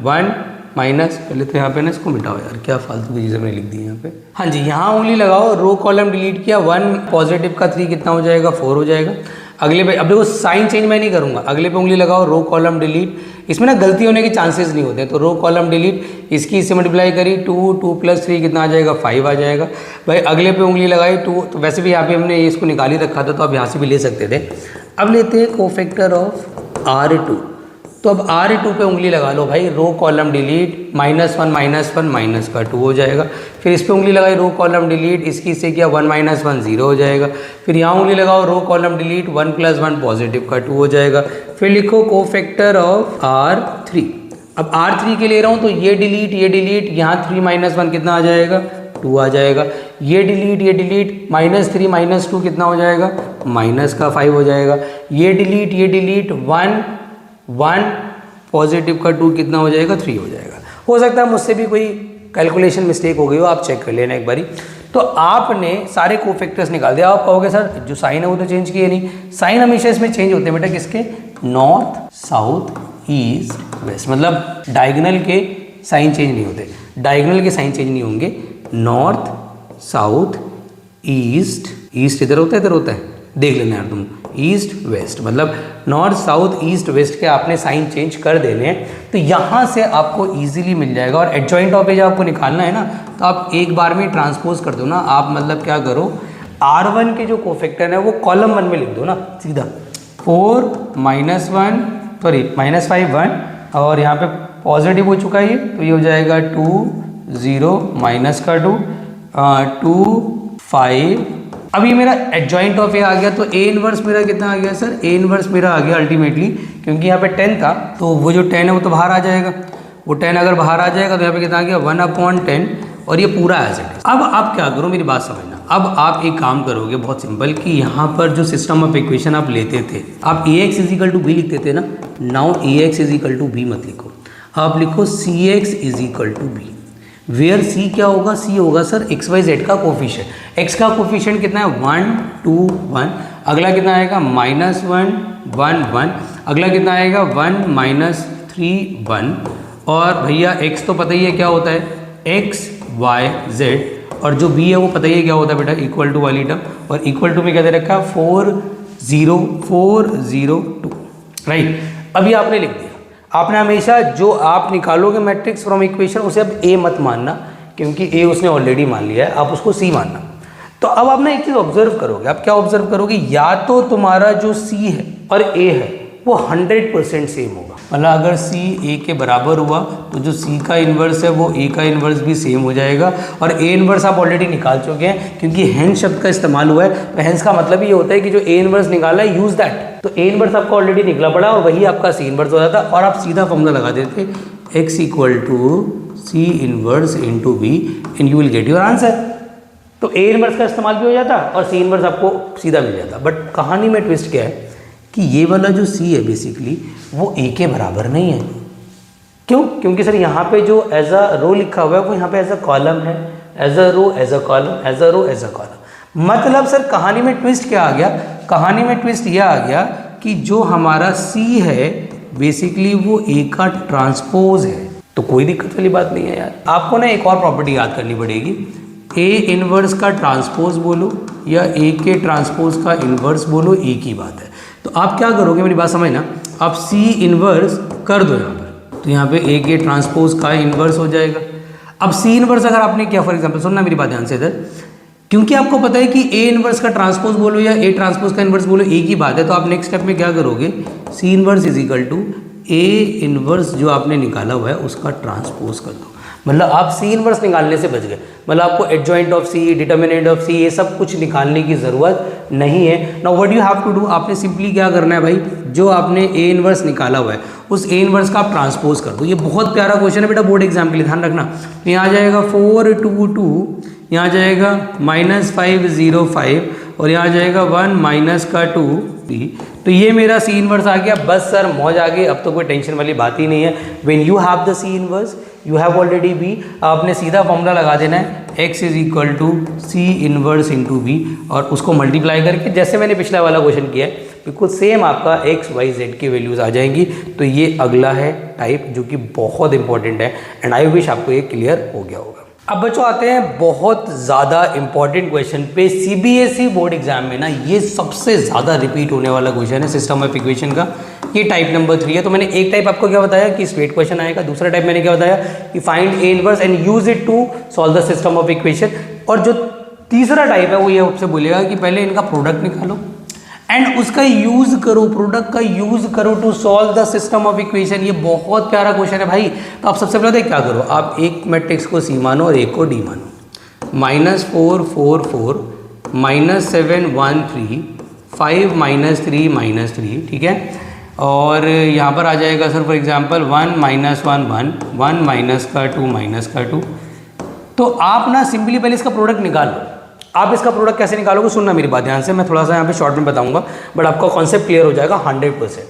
1 माइनस, पहले तो यहाँ पे ना इसको मिटाओ यार, क्या फालतू की चीज़ें मैंने लिख दी है यहाँ पे। हाँ जी, यहाँ उंगली लगाओ, रो कॉलम डिलीट किया, 1 पॉजिटिव का 3 कितना हो जाएगा 4 हो जाएगा। अगले पे अब देखो साइन चेंज मैं नहीं करूँगा, अगले पे उंगली लगाओ, रो कॉलम डिलीट, इसमें ना गलती होने के चांसेस नहीं होते, तो रो कॉलम डिलीट, इसकी इससे मल्टीप्लाई करी 2 + 3 कितना आ जाएगा 5 आ जाएगा। भाई अगले पे उंगली लगाई 2, तो वैसे भी यहाँ पे हमने इसको निकाल ही रखा था तो आप यहाँ से भी ले सकते थे। अब लेते हैं कोफैक्टर ऑफ R2, तो अब R2 पे उंगली लगा लो भाई, रो कॉलम डिलीट -1 माइनस का 2 हो जाएगा। फिर इस पे उंगली लगाई, रो कॉलम डिलीट, इसकी इससे किया 1 - 1 0 हो जाएगा। फिर यहाँ उंगली लगाओ, रो कॉलम डिलीट 1 + 1 पॉजिटिव का 2 हो जाएगा। फिर लिखो कोफैक्टर ऑफ R3। अब R3 के ले रहा हूँ तो ये डिलीट यहाँ 3 - 1 कितना आ जाएगा 2 आ जाएगा। ये डिलीट -3 - 2 कितना हो जाएगा -5 हो जाएगा। ये डिलीट 1 पॉजिटिव का 2 कितना हो जाएगा 3 हो जाएगा। हो सकता है मुझसे भी कोई कैलकुलेशन मिस्टेक हो गई हो, आप चेक कर लेना एक बारी। तो आपने सारे कोफैक्टर्स निकाल दिया। आप कहोगे सर जो साइन है वो तो चेंज किए नहीं, साइन हमेशा इसमें चेंज होते हैं बेटा, किसके, नॉर्थ साउथ ईस्ट वेस्ट, मतलब डायगोनल के साइन चेंज नहीं होते, डायगोनल के साइन चेंज नहीं होंगे। नॉर्थ साउथ ईस्ट, ईस्ट इधर होता है इधर होता है, देख लेना यार तुम, ईस्ट वेस्ट मतलब नॉर्थ साउथ ईस्ट वेस्ट के आपने साइन चेंज कर देने हैं, तो यहाँ से आपको इजीली मिल जाएगा। और एडजॉइंट ऑफ एज आपको निकालना है ना, तो आप एक बार में ट्रांसपोज कर दो ना, आप मतलब क्या करो, R1 के जो कोफैक्टर है वो कॉलम 1 में लिख दो ना सीधा, 4 -1 सॉरी -5 1, और यहाँ पे पॉजिटिव हो चुका है ये, तो ये हो जाएगा 2 0 माइनस का 2 2 5। अभी मेरा एडजॉइंट ऑफ ए आ गया, तो ए इनवर्स मेरा कितना आ गया सर, ए इनवर्स मेरा आ गया अल्टीमेटली, क्योंकि यहाँ पे 10 था तो वो जो 10 है वो तो बाहर आ जाएगा, वो 10 अगर बाहर आ जाएगा तो यहाँ पे कितना आ गया 1/10, और ये पूरा एज इट इज। अब आप क्या करो, मेरी बात समझना, अब आप एक काम करोगे बहुत सिंपल, कि यहाँ पर जो सिस्टम ऑफ इक्वेशन आप लेते थे, आप Ax = b लिखते थे ना, नाउ Ax = b मत लिखो, आप लिखो Cx = b। वेयर सी क्या होगा, सी होगा सर एक्स वाई जेड का कोफिशिएंट। एक्स का कोफिशिएंट कितना है 1 2 1, अगला कितना आएगा -1 1 1, अगला कितना आएगा 1 -3 1, और भैया एक्स तो पता ही है क्या होता है, एक्स वाई जेड, और जो बी है वो पता ही है क्या होता है बेटा, इक्वल टू वाली टर्म, और इक्वल टू में क्या दे रखा है 4 0 4 0 2, राइट। अभी आपने लिख दिया, आपने हमेशा जो आप निकालोगे मैट्रिक्स फ्रॉम इक्वेशन उसे अब ए मत मानना, क्योंकि ए उसने ऑलरेडी मान लिया है, आप उसको सी मानना। तो अब आप ना एक चीज़ ऑब्जर्व करोगे, आप क्या ऑब्जर्व करोगे, या तो तुम्हारा जो सी है और ए है वो 100% सेम होगा, मतलब अगर सी ए के बराबर हुआ तो जो सी का इन्वर्स है वो ए का इन्वर्स भी सेम हो जाएगा, और ए इन्वर्स आप ऑलरेडी निकाल चुके हैं, क्योंकि हेंस शब्द का इस्तेमाल हुआ है, तो हेंस का मतलब ये होता है कि जो ए इन्वर्स निकाला है यूज दैट, तो ए इन्वर्स आपका ऑलरेडी निकला पड़ा और वही आपका सी इन्वर्स हो जाता, और आप सीधा फॉर्मूला लगा देते x = C inverse × B and you will get your answer. तो ए इन्वर्स का इस्तेमाल भी हो जाता और सी इन्वर्स आपको सीधा मिल जाता। बट कहानी में ट्विस्ट क्या है कि ये वाला जो सी है बेसिकली वो ए के बराबर नहीं है। क्यों? क्योंकि सर यहाँ पे जो एज अ रो लिखा हुआ है वो यहाँ पे एज अ कॉलम है, as a row as a column, as a row as a column. मतलब सर कहानी में ट्विस्ट क्या आ गया, कहानी में ट्विस्ट यह आ गया कि जो हमारा सी है बेसिकली वो ए का ट्रांसपोज है। तो कोई दिक्कत वाली बात नहीं है यार। आपको ना एक और प्रॉपर्टी याद करनी पड़ेगी, ए इनवर्स का ट्रांसपोज बोलो या ए के ट्रांसपोज का इनवर्स बोलो, एक ही बात है। तो आप क्या करोगे, मेरी बात समझना, आप सी इनवर्स कर दो यहाँ पर, तो यहाँ पे ए के ट्रांसपोज का इनवर्स हो जाएगा। अब सी इनवर्स अगर आपने किया, फॉर एग्जाम्पल सुनना मेरी बात ध्यान से इधर, क्योंकि आपको पता है कि ए इनवर्स का ट्रांसपोज बोलो या ए ट्रांसपोज का इनवर्स बोलो एक ही बात है, तो आप नेक्स्ट स्टेप में क्या करोगे, सी इनवर्स = ए इनवर्स जो आपने निकाला हुआ है उसका ट्रांसपोज कर दो। मतलब आप सी इनवर्स निकालने से बच गए, मतलब आपको adjoint of C, determinant of C, ये सब कुछ निकालने की ज़रूरत नहीं है। Now what you have to do, आपने सिंपली क्या करना है भाई, जो आपने ए इनवर्स निकाला हुआ है उस ए इनवर्स का आप ट्रांसपोज कर दो। ये बहुत प्यारा क्वेश्चन है बेटा, बोर्ड एग्जाम के लिए ध्यान रखना। यहाँ आ जाएगा 4 2 2, यहाँ आ जाएगा -5 0 5, और यहाँ आ जाएगा 1 - 2 3। तो ये मेरा सी इनवर्स आ गया। बस सर मौज आ गई, अब तो कोई टेंशन वाली बात ही नहीं है। When you have the C inverse you have already B, आपने सीधा फॉर्मूला लगा देना है, x = C इनवर्स × B, और उसको मल्टीप्लाई करके जैसे मैंने पिछला वाला क्वेश्चन किया है बिल्कुल सेम आपका x y z की वैल्यूज़ आ जाएंगी। तो ये अगला है टाइप जो कि बहुत इंपॉर्टेंट है, एंड आई विश आपको ये क्लियर हो गया होगा। अब बच्चों आते हैं बहुत ज़्यादा इंपॉर्टेंट क्वेश्चन पे। CBSE बोर्ड एग्जाम में ना ये सबसे ज़्यादा रिपीट होने वाला क्वेश्चन है सिस्टम ऑफ इक्वेशन का। ये टाइप नंबर 3 है। तो मैंने एक टाइप आपको क्या बताया कि स्ट्रेट क्वेश्चन आएगा, दूसरा टाइप मैंने क्या बताया कि find A inverse and use it to solve the system of equation, और जो तीसरा टाइप है वो ये आपसे बोलेगा कि पहले इनका प्रोडक्ट निकालो एंड उसका यूज करो, प्रोडक्ट का यूज करो to solve the system of equation. ये बहुत प्यारा क्वेश्चन है भाई। तो आप सबसे पहले क्या करो, आप एक मैट्रिक्स को सी मानो और एक को डी मानो। -4 4 4, -7 1 3, 5 -3 -3, ठीक है। और यहाँ पर आ जाएगा सर फॉर एग्जांपल 1 - 1 1, 1 - 2 -2। तो आप ना सिंपली पहले इसका प्रोडक्ट निकालो। आप इसका प्रोडक्ट कैसे निकालोगे, सुनना मेरी बात ध्यान से, मैं थोड़ा सा यहाँ पे शॉर्ट में बताऊंगा बट आपका कॉन्सेप्ट क्लियर हो जाएगा 100%।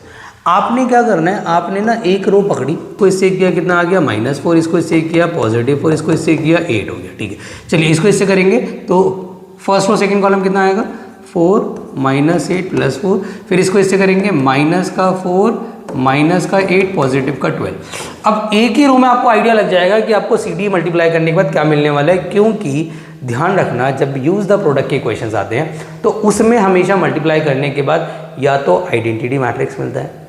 आपने क्या करना है, आपने ना एक रो पकड़ी, को इससे किया कितना आ गया -4, इसको इससे किया +4, इसको इससे किया 8 हो गया, ठीक है। चलिए इसको इससे करेंगे तो फर्स्ट और सेकंड कॉलम कितना आएगा 4 -8 +4, फिर इसको इससे करेंगे -4 -8 +12। अब एक ही रो में आपको आइडिया लग जाएगा कि आपको CD मल्टीप्लाई करने के बाद क्या मिलने वाला है, क्योंकि ध्यान रखना जब यूज़ द प्रोडक्ट के क्वेश्चंस आते हैं तो उसमें हमेशा मल्टीप्लाई करने के बाद या तो आइडेंटिटी मैट्रिक्स मिलता है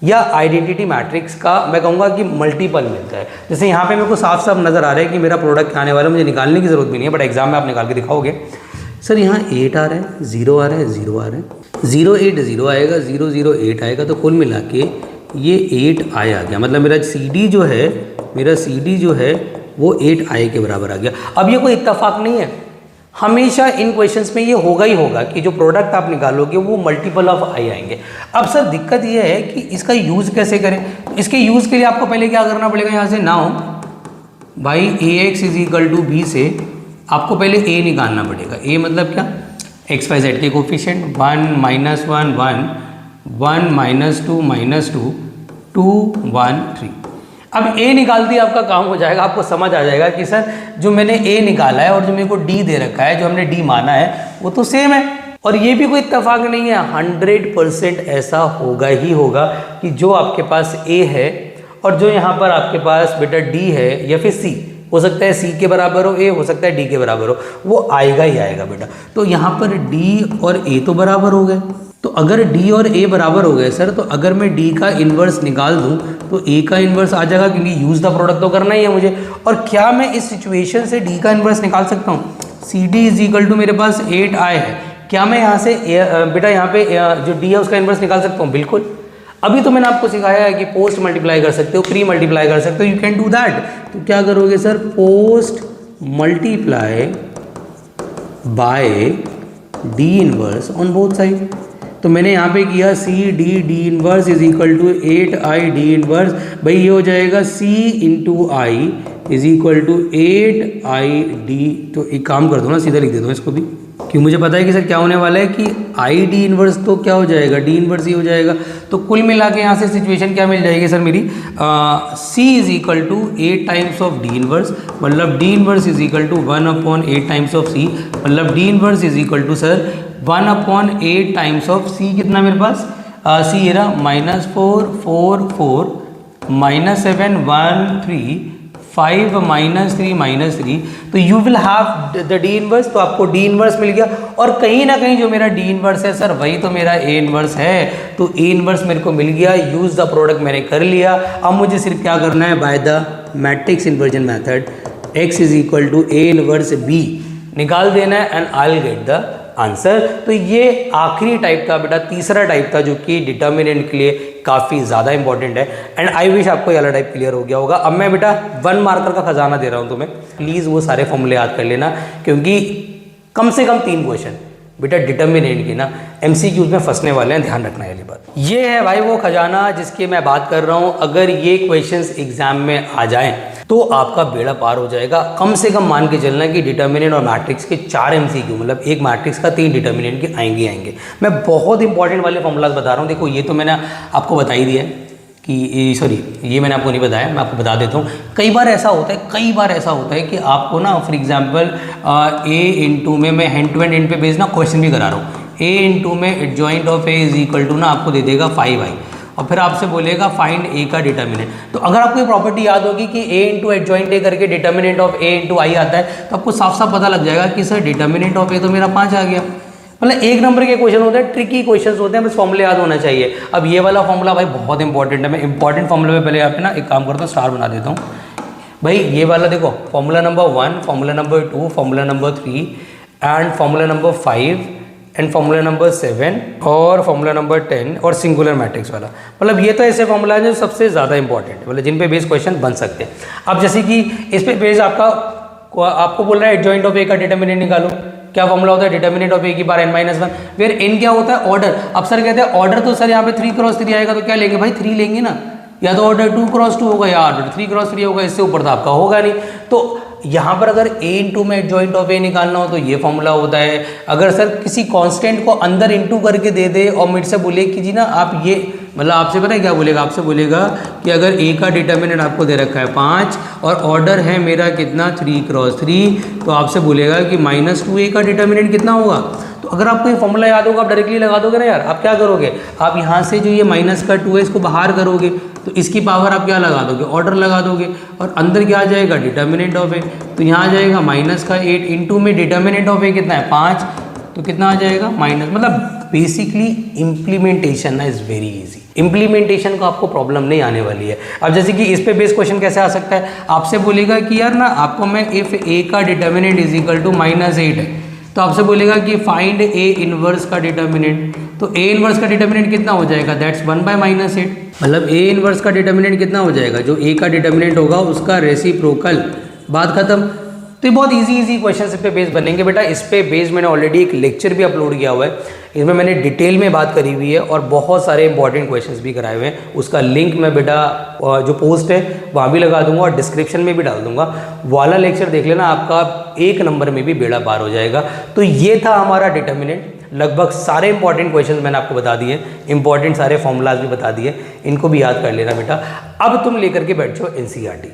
या आइडेंटिटी मैट्रिक्स का मैं कहूँगा कि मल्टीपल मिलता है। जैसे यहाँ पे मेरे को साफ साफ नज़र आ रहा है कि मेरा प्रोडक्ट क्या आने वाला है, मुझे निकालने की ज़रूरत भी नहीं है, बट एग्जाम में आप निकाल के दिखाओगे। सर यहाँ 8 आ रहा है, 0 आ रहा है, 0 आ रहा है, 0 8 0 आएगा, 0 0 8 आएगा, तो कुल मिला के ये 8 आई आ गया। मतलब मेरा CD जो है वो 8 आई के बराबर आ गया। अब ये कोई इत्तेफाक नहीं है, हमेशा इन क्वेश्चंस में ये होगा ही होगा कि जो प्रोडक्ट आप निकालोगे वो मल्टीपल ऑफ आई आएंगे। अब सर दिक्कत ये है कि इसका यूज़ कैसे करें। तो इसके यूज़ के लिए आपको पहले क्या करना पड़ेगा, यहाँ से now by AX is equal to B से आपको पहले A निकालना पड़ेगा। A मतलब क्या, एक्स वाई जेड के कोफिशिएंट 1 -1 1 1 -2 2 1 3। अब A निकालते ही आपका काम हो जाएगा, आपको समझ आ जाएगा कि सर जो मैंने A निकाला है और जो मेरे को D दे रखा है, जो हमने D माना है वो तो सेम है। और ये भी कोई इत्तेफाक नहीं है, 100% ऐसा होगा ही होगा कि जो आपके पास A है और जो यहाँ पर आपके पास बेटा D है या फिर C, हो सकता है C के बराबर हो, A हो सकता है D के बराबर हो, वो आएगा ही आएगा बेटा। तो यहाँ पर D और A तो बराबर हो गए। तो अगर D और A बराबर हो गए सर, तो अगर मैं D का इन्वर्स निकाल दूं तो A का इन्वर्स आ जाएगा, क्योंकि यूज़ द प्रोडक्ट तो करना ही है मुझे। और क्या मैं इस सिचुएशन से D का इन्वर्स निकाल सकता हूँ। CD इज इक्वल टू मेरे पास 8i है, क्या मैं यहाँ से बेटा यहाँ पे जो D है उसका इन्वर्स निकाल सकता हूँ? बिल्कुल। अभी तो मैंने आपको सिखाया है कि पोस्ट मल्टीप्लाई कर सकते हो, प्री मल्टीप्लाई कर सकते हो, यू कैन डू दैट। तो क्या करोगे sir, post multiply by D inverse on both side. तो मैंने यहाँ पे किया D inverse is equal to 8i D inverse, भाई ये हो जाएगा C into I is equal to 8i D। तो एक काम कर दो ना, सीधा लिख देता हूँ इसको भी, क्योंकि मुझे पता है कि सर क्या होने वाला है कि आई D इनवर्स तो क्या हो जाएगा, D इनवर्स ही हो जाएगा। तो कुल मिला के यहाँ से सिचुएशन क्या मिल जाएगी सर मेरी, C is equal to 8 times of D inverse, मतलब D inverse is equal to 1/8 times of C, मतलब D inverse is equal to sir 1/8 times of C। कितना मेरे पास C ये रहा -4 4 4 -7 1 3 5 -3 -3। तो you will have the D inverse, तो आपको D inverse मिल गया। और कहीं ना कहीं जो मेरा D इनवर्स है सर वही तो मेरा A इनवर्स है, तो A इनवर्स मेरे को मिल गया, यूज़ द प्रोडक्ट मैंने कर लिया। अब मुझे सिर्फ क्या करना है, by the matrix inversion method X is equal to A inverse B निकाल देना है and I will get the answer. तो ये आखिरी टाइप था बेटा, तीसरा टाइप था जो कि डिटर्मिनेंट के लिए काफ़ी ज़्यादा इंपॉर्टेंट है। एंड आई विश आपको ये वाला टाइप क्लियर हो गया होगा। अब मैं बेटा 1 मार्कर का खजाना दे रहा हूँ तुम्हें, प्लीज़ वो सारे फॉर्मूले याद कर लेना, क्योंकि कम से कम 3 क्वेश्चन बेटा डिटर्मिनेंट की ना MCQs में फंसने वाले हैं, ध्यान रखना वाली बात। ये है भाई वो खजाना जिसकी मैं बात कर रहा हूँ। अगर ये क्वेश्चंस एग्जाम में आ जाएं तो आपका बेड़ा पार हो जाएगा। कम से कम मान के चलना कि डिटर्मिनेंट और मैट्रिक्स के 4 MCQ, मतलब एक मैट्रिक्स का 3 डिटर्मिनेंट के आएंगे। मैं बहुत इंपॉर्टेंट वाले फॉर्मूलाज बता रहा हूँ। देखो ये तो मैंने आपको बता ही दिया है कि सॉरी ये मैंने आपको नहीं बताया, मैं आपको बता देता हूँ। कई बार ऐसा होता है कि आपको ना फॉर एग्जांपल A इंटू में मैं हैंड टू हैंड इन पे बेस्ड ना क्वेश्चन भी करा रहा हूँ। A इंटू में adjoint of A is equal to ना आपको दे देगा 5i और फिर आपसे बोलेगा फाइंड A का डिटर्मिनेंट। तो अगर आपको ये प्रॉपर्टी याद होगी कि A इंटू एडजॉइंट A करके डिटर्मिनेंट ऑफ A इंटू आई आता है, तो आपको साफ साफ पता लग जाएगा कि सर डिटर्मिनेंट ऑफ A तो मेरा 5 आ गया। मतलब 1 नंबर के क्वेश्चन होते हैं, ट्रिकी क्वेश्चंस होते हैं, बस फॉर्मूला याद होना चाहिए। अब ये वाला फॉर्मूला भाई बहुत इंपॉर्टेंट है। मैं इंपॉर्टेंट फॉर्मूला में पहले यहाँ पे ना एक काम करता हूँ, स्टार बना देता हूँ भाई। ये वाला देखो, formula number 1, formula number 2, formula number 3 and formula number 5 and formula number 7 और फॉर्मूला नंबर 10 और सिंगुलर मैट्रिक्स वाला। मतलब ये तो ऐसे फॉर्मूला है जो सबसे ज़्यादा इंपॉर्टेंट है, मतलब जिन पे बेस क्वेश्चन बन सकते हैं। अब जैसे कि इस पे बेस आपको बोल रहा है एडजॉइंट ऑफ A का डिटर्मिनेंट निकालो। क्या फॉर्मूला होता है, डिटर्मिनेंट ऑफ A की बार n-1, फिर n क्या होता है, ऑर्डर। अब सर कहते हैं ऑर्डर, तो सर यहाँ पे 3 क्रॉस 3 आएगा, तो क्या लेंगे भाई 3 लेंगे ना, या तो ऑर्डर 2 क्रॉस 2 होगा या ऑर्डर 3 क्रॉस 3 होगा, इससे ऊपर तो आपका होगा नहीं। तो यहाँ पर अगर A इंटू में एडजॉइंट ऑफ A निकालना हो तो ये फॉर्मूला होता है। अगर सर किसी कांस्टेंट को अंदर इंटू करके दे दे और मुझसे बोले कि जी ना आप ये मतलब आपसे पता है क्या बोलेगा, आपसे बोलेगा कि अगर ए का डिटर्मिनेंट आपको दे रखा है 5 और ऑर्डर है मेरा कितना 3×3, तो आपसे बोलेगा कि -2a का डिटर्मिनेंट कितना होगा। तो अगर आपको ये फॉर्मूला याद होगा आप डायरेक्टली लगा दोगे ना यार। आप क्या करोगे, आप यहाँ से जो ये -2 है इसको बाहर करोगे तो इसकी पावर आप क्या लगा दोगे, ऑर्डर लगा दोगे, और अंदर क्या आ जाएगा, डिटर्मिनेंट ऑफ ए। तो यहाँ आ जाएगा -8 इंटू में डिटर्मिनेंट ऑफ ए कितना है 5, तो कितना आ जाएगा माइनस। मतलब बेसिकली इम्प्लीमेंटेशन ना इज़ वेरी इजी, इम्प्लीमेंटेशन को आपको प्रॉब्लम नहीं आने वाली है। अब जैसे कि इस पे बेस क्वेश्चन कैसे आ सकता है, आपसे बोलेगा कि यार ना आपको मैं इफ ए का डिटर्मिनेंट इज इक्वल टू -8 है, तो आपसे बोलेगा कि फाइंड ए इनवर्स का डिटर्मिनेंट। तो ए इनवर्स का डिटर्मिनेंट कितना हो जाएगा, दैट्स 1/-8। मतलब ए इनवर्स का डिटर्मिनेंट कितना हो जाएगा, जो ए का डिटर्मिनेंट होगा उसका रेसिप्रोकल, बात खत्म। तो ये बहुत इजी क्वेश्चन इस पे बेस बनेंगे बेटा। इस पे बेस मैंने ऑलरेडी एक लेक्चर भी अपलोड किया हुआ है, इसमें मैंने डिटेल में बात करी हुई है और बहुत सारे इंपॉर्टेंट क्वेश्चंस भी कराए हुए हैं। उसका लिंक मैं बेटा जो पोस्ट है वहाँ भी लगा दूंगा और डिस्क्रिप्शन में भी डाल दूंगा, वाला लेक्चर देख लेना, आपका 1 नंबर में भी बेड़ा पार हो जाएगा। तो ये था हमारा डिटर्मिनेंट। लगभग सारे इंपॉर्टेंट क्वेश्चंस मैंने आपको बता दिए, इंपॉर्टेंट सारे फॉर्मूलाज भी बता दिए, इनको भी याद कर लेना बेटा। अब तुम लेकर के बैठ जाओ एनसीईआरटी,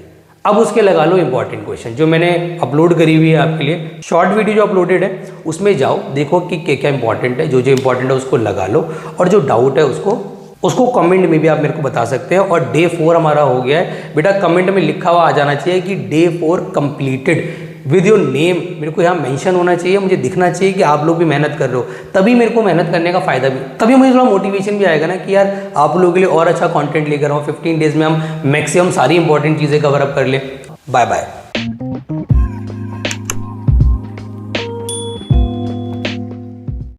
अब उसके लगा लो इंपॉर्टेंट क्वेश्चन जो मैंने अपलोड करी हुई है आपके लिए, शॉर्ट वीडियो जो अपलोडेड है उसमें जाओ, देखो कि क्या क्या इंपॉर्टेंट है, जो जो इंपॉर्टेंट है उसको लगा लो, और जो डाउट है उसको कमेंट में भी आप मेरे को बता सकते हैं। और डे 4 हमारा हो गया है बेटा, कमेंट में लिखा हुआ आ जाना चाहिए कि day 4 completed with your name, मेरे को यहाँ मेंशन होना चाहिए, मुझे दिखना चाहिए कि आप लोग भी मेहनत कर रहे हो, तभी मेरे को मेहनत करने का फायदा भी, तभी मुझे थोड़ा मोटिवेशन भी आएगा ना कि यार आप लोगों के लिए और अच्छा कंटेंट लेकर आऊँ। 15 डेज में हम मैक्सिमम सारी इंपॉर्टेंट चीज़ें कवर अप कर ले। Bye bye.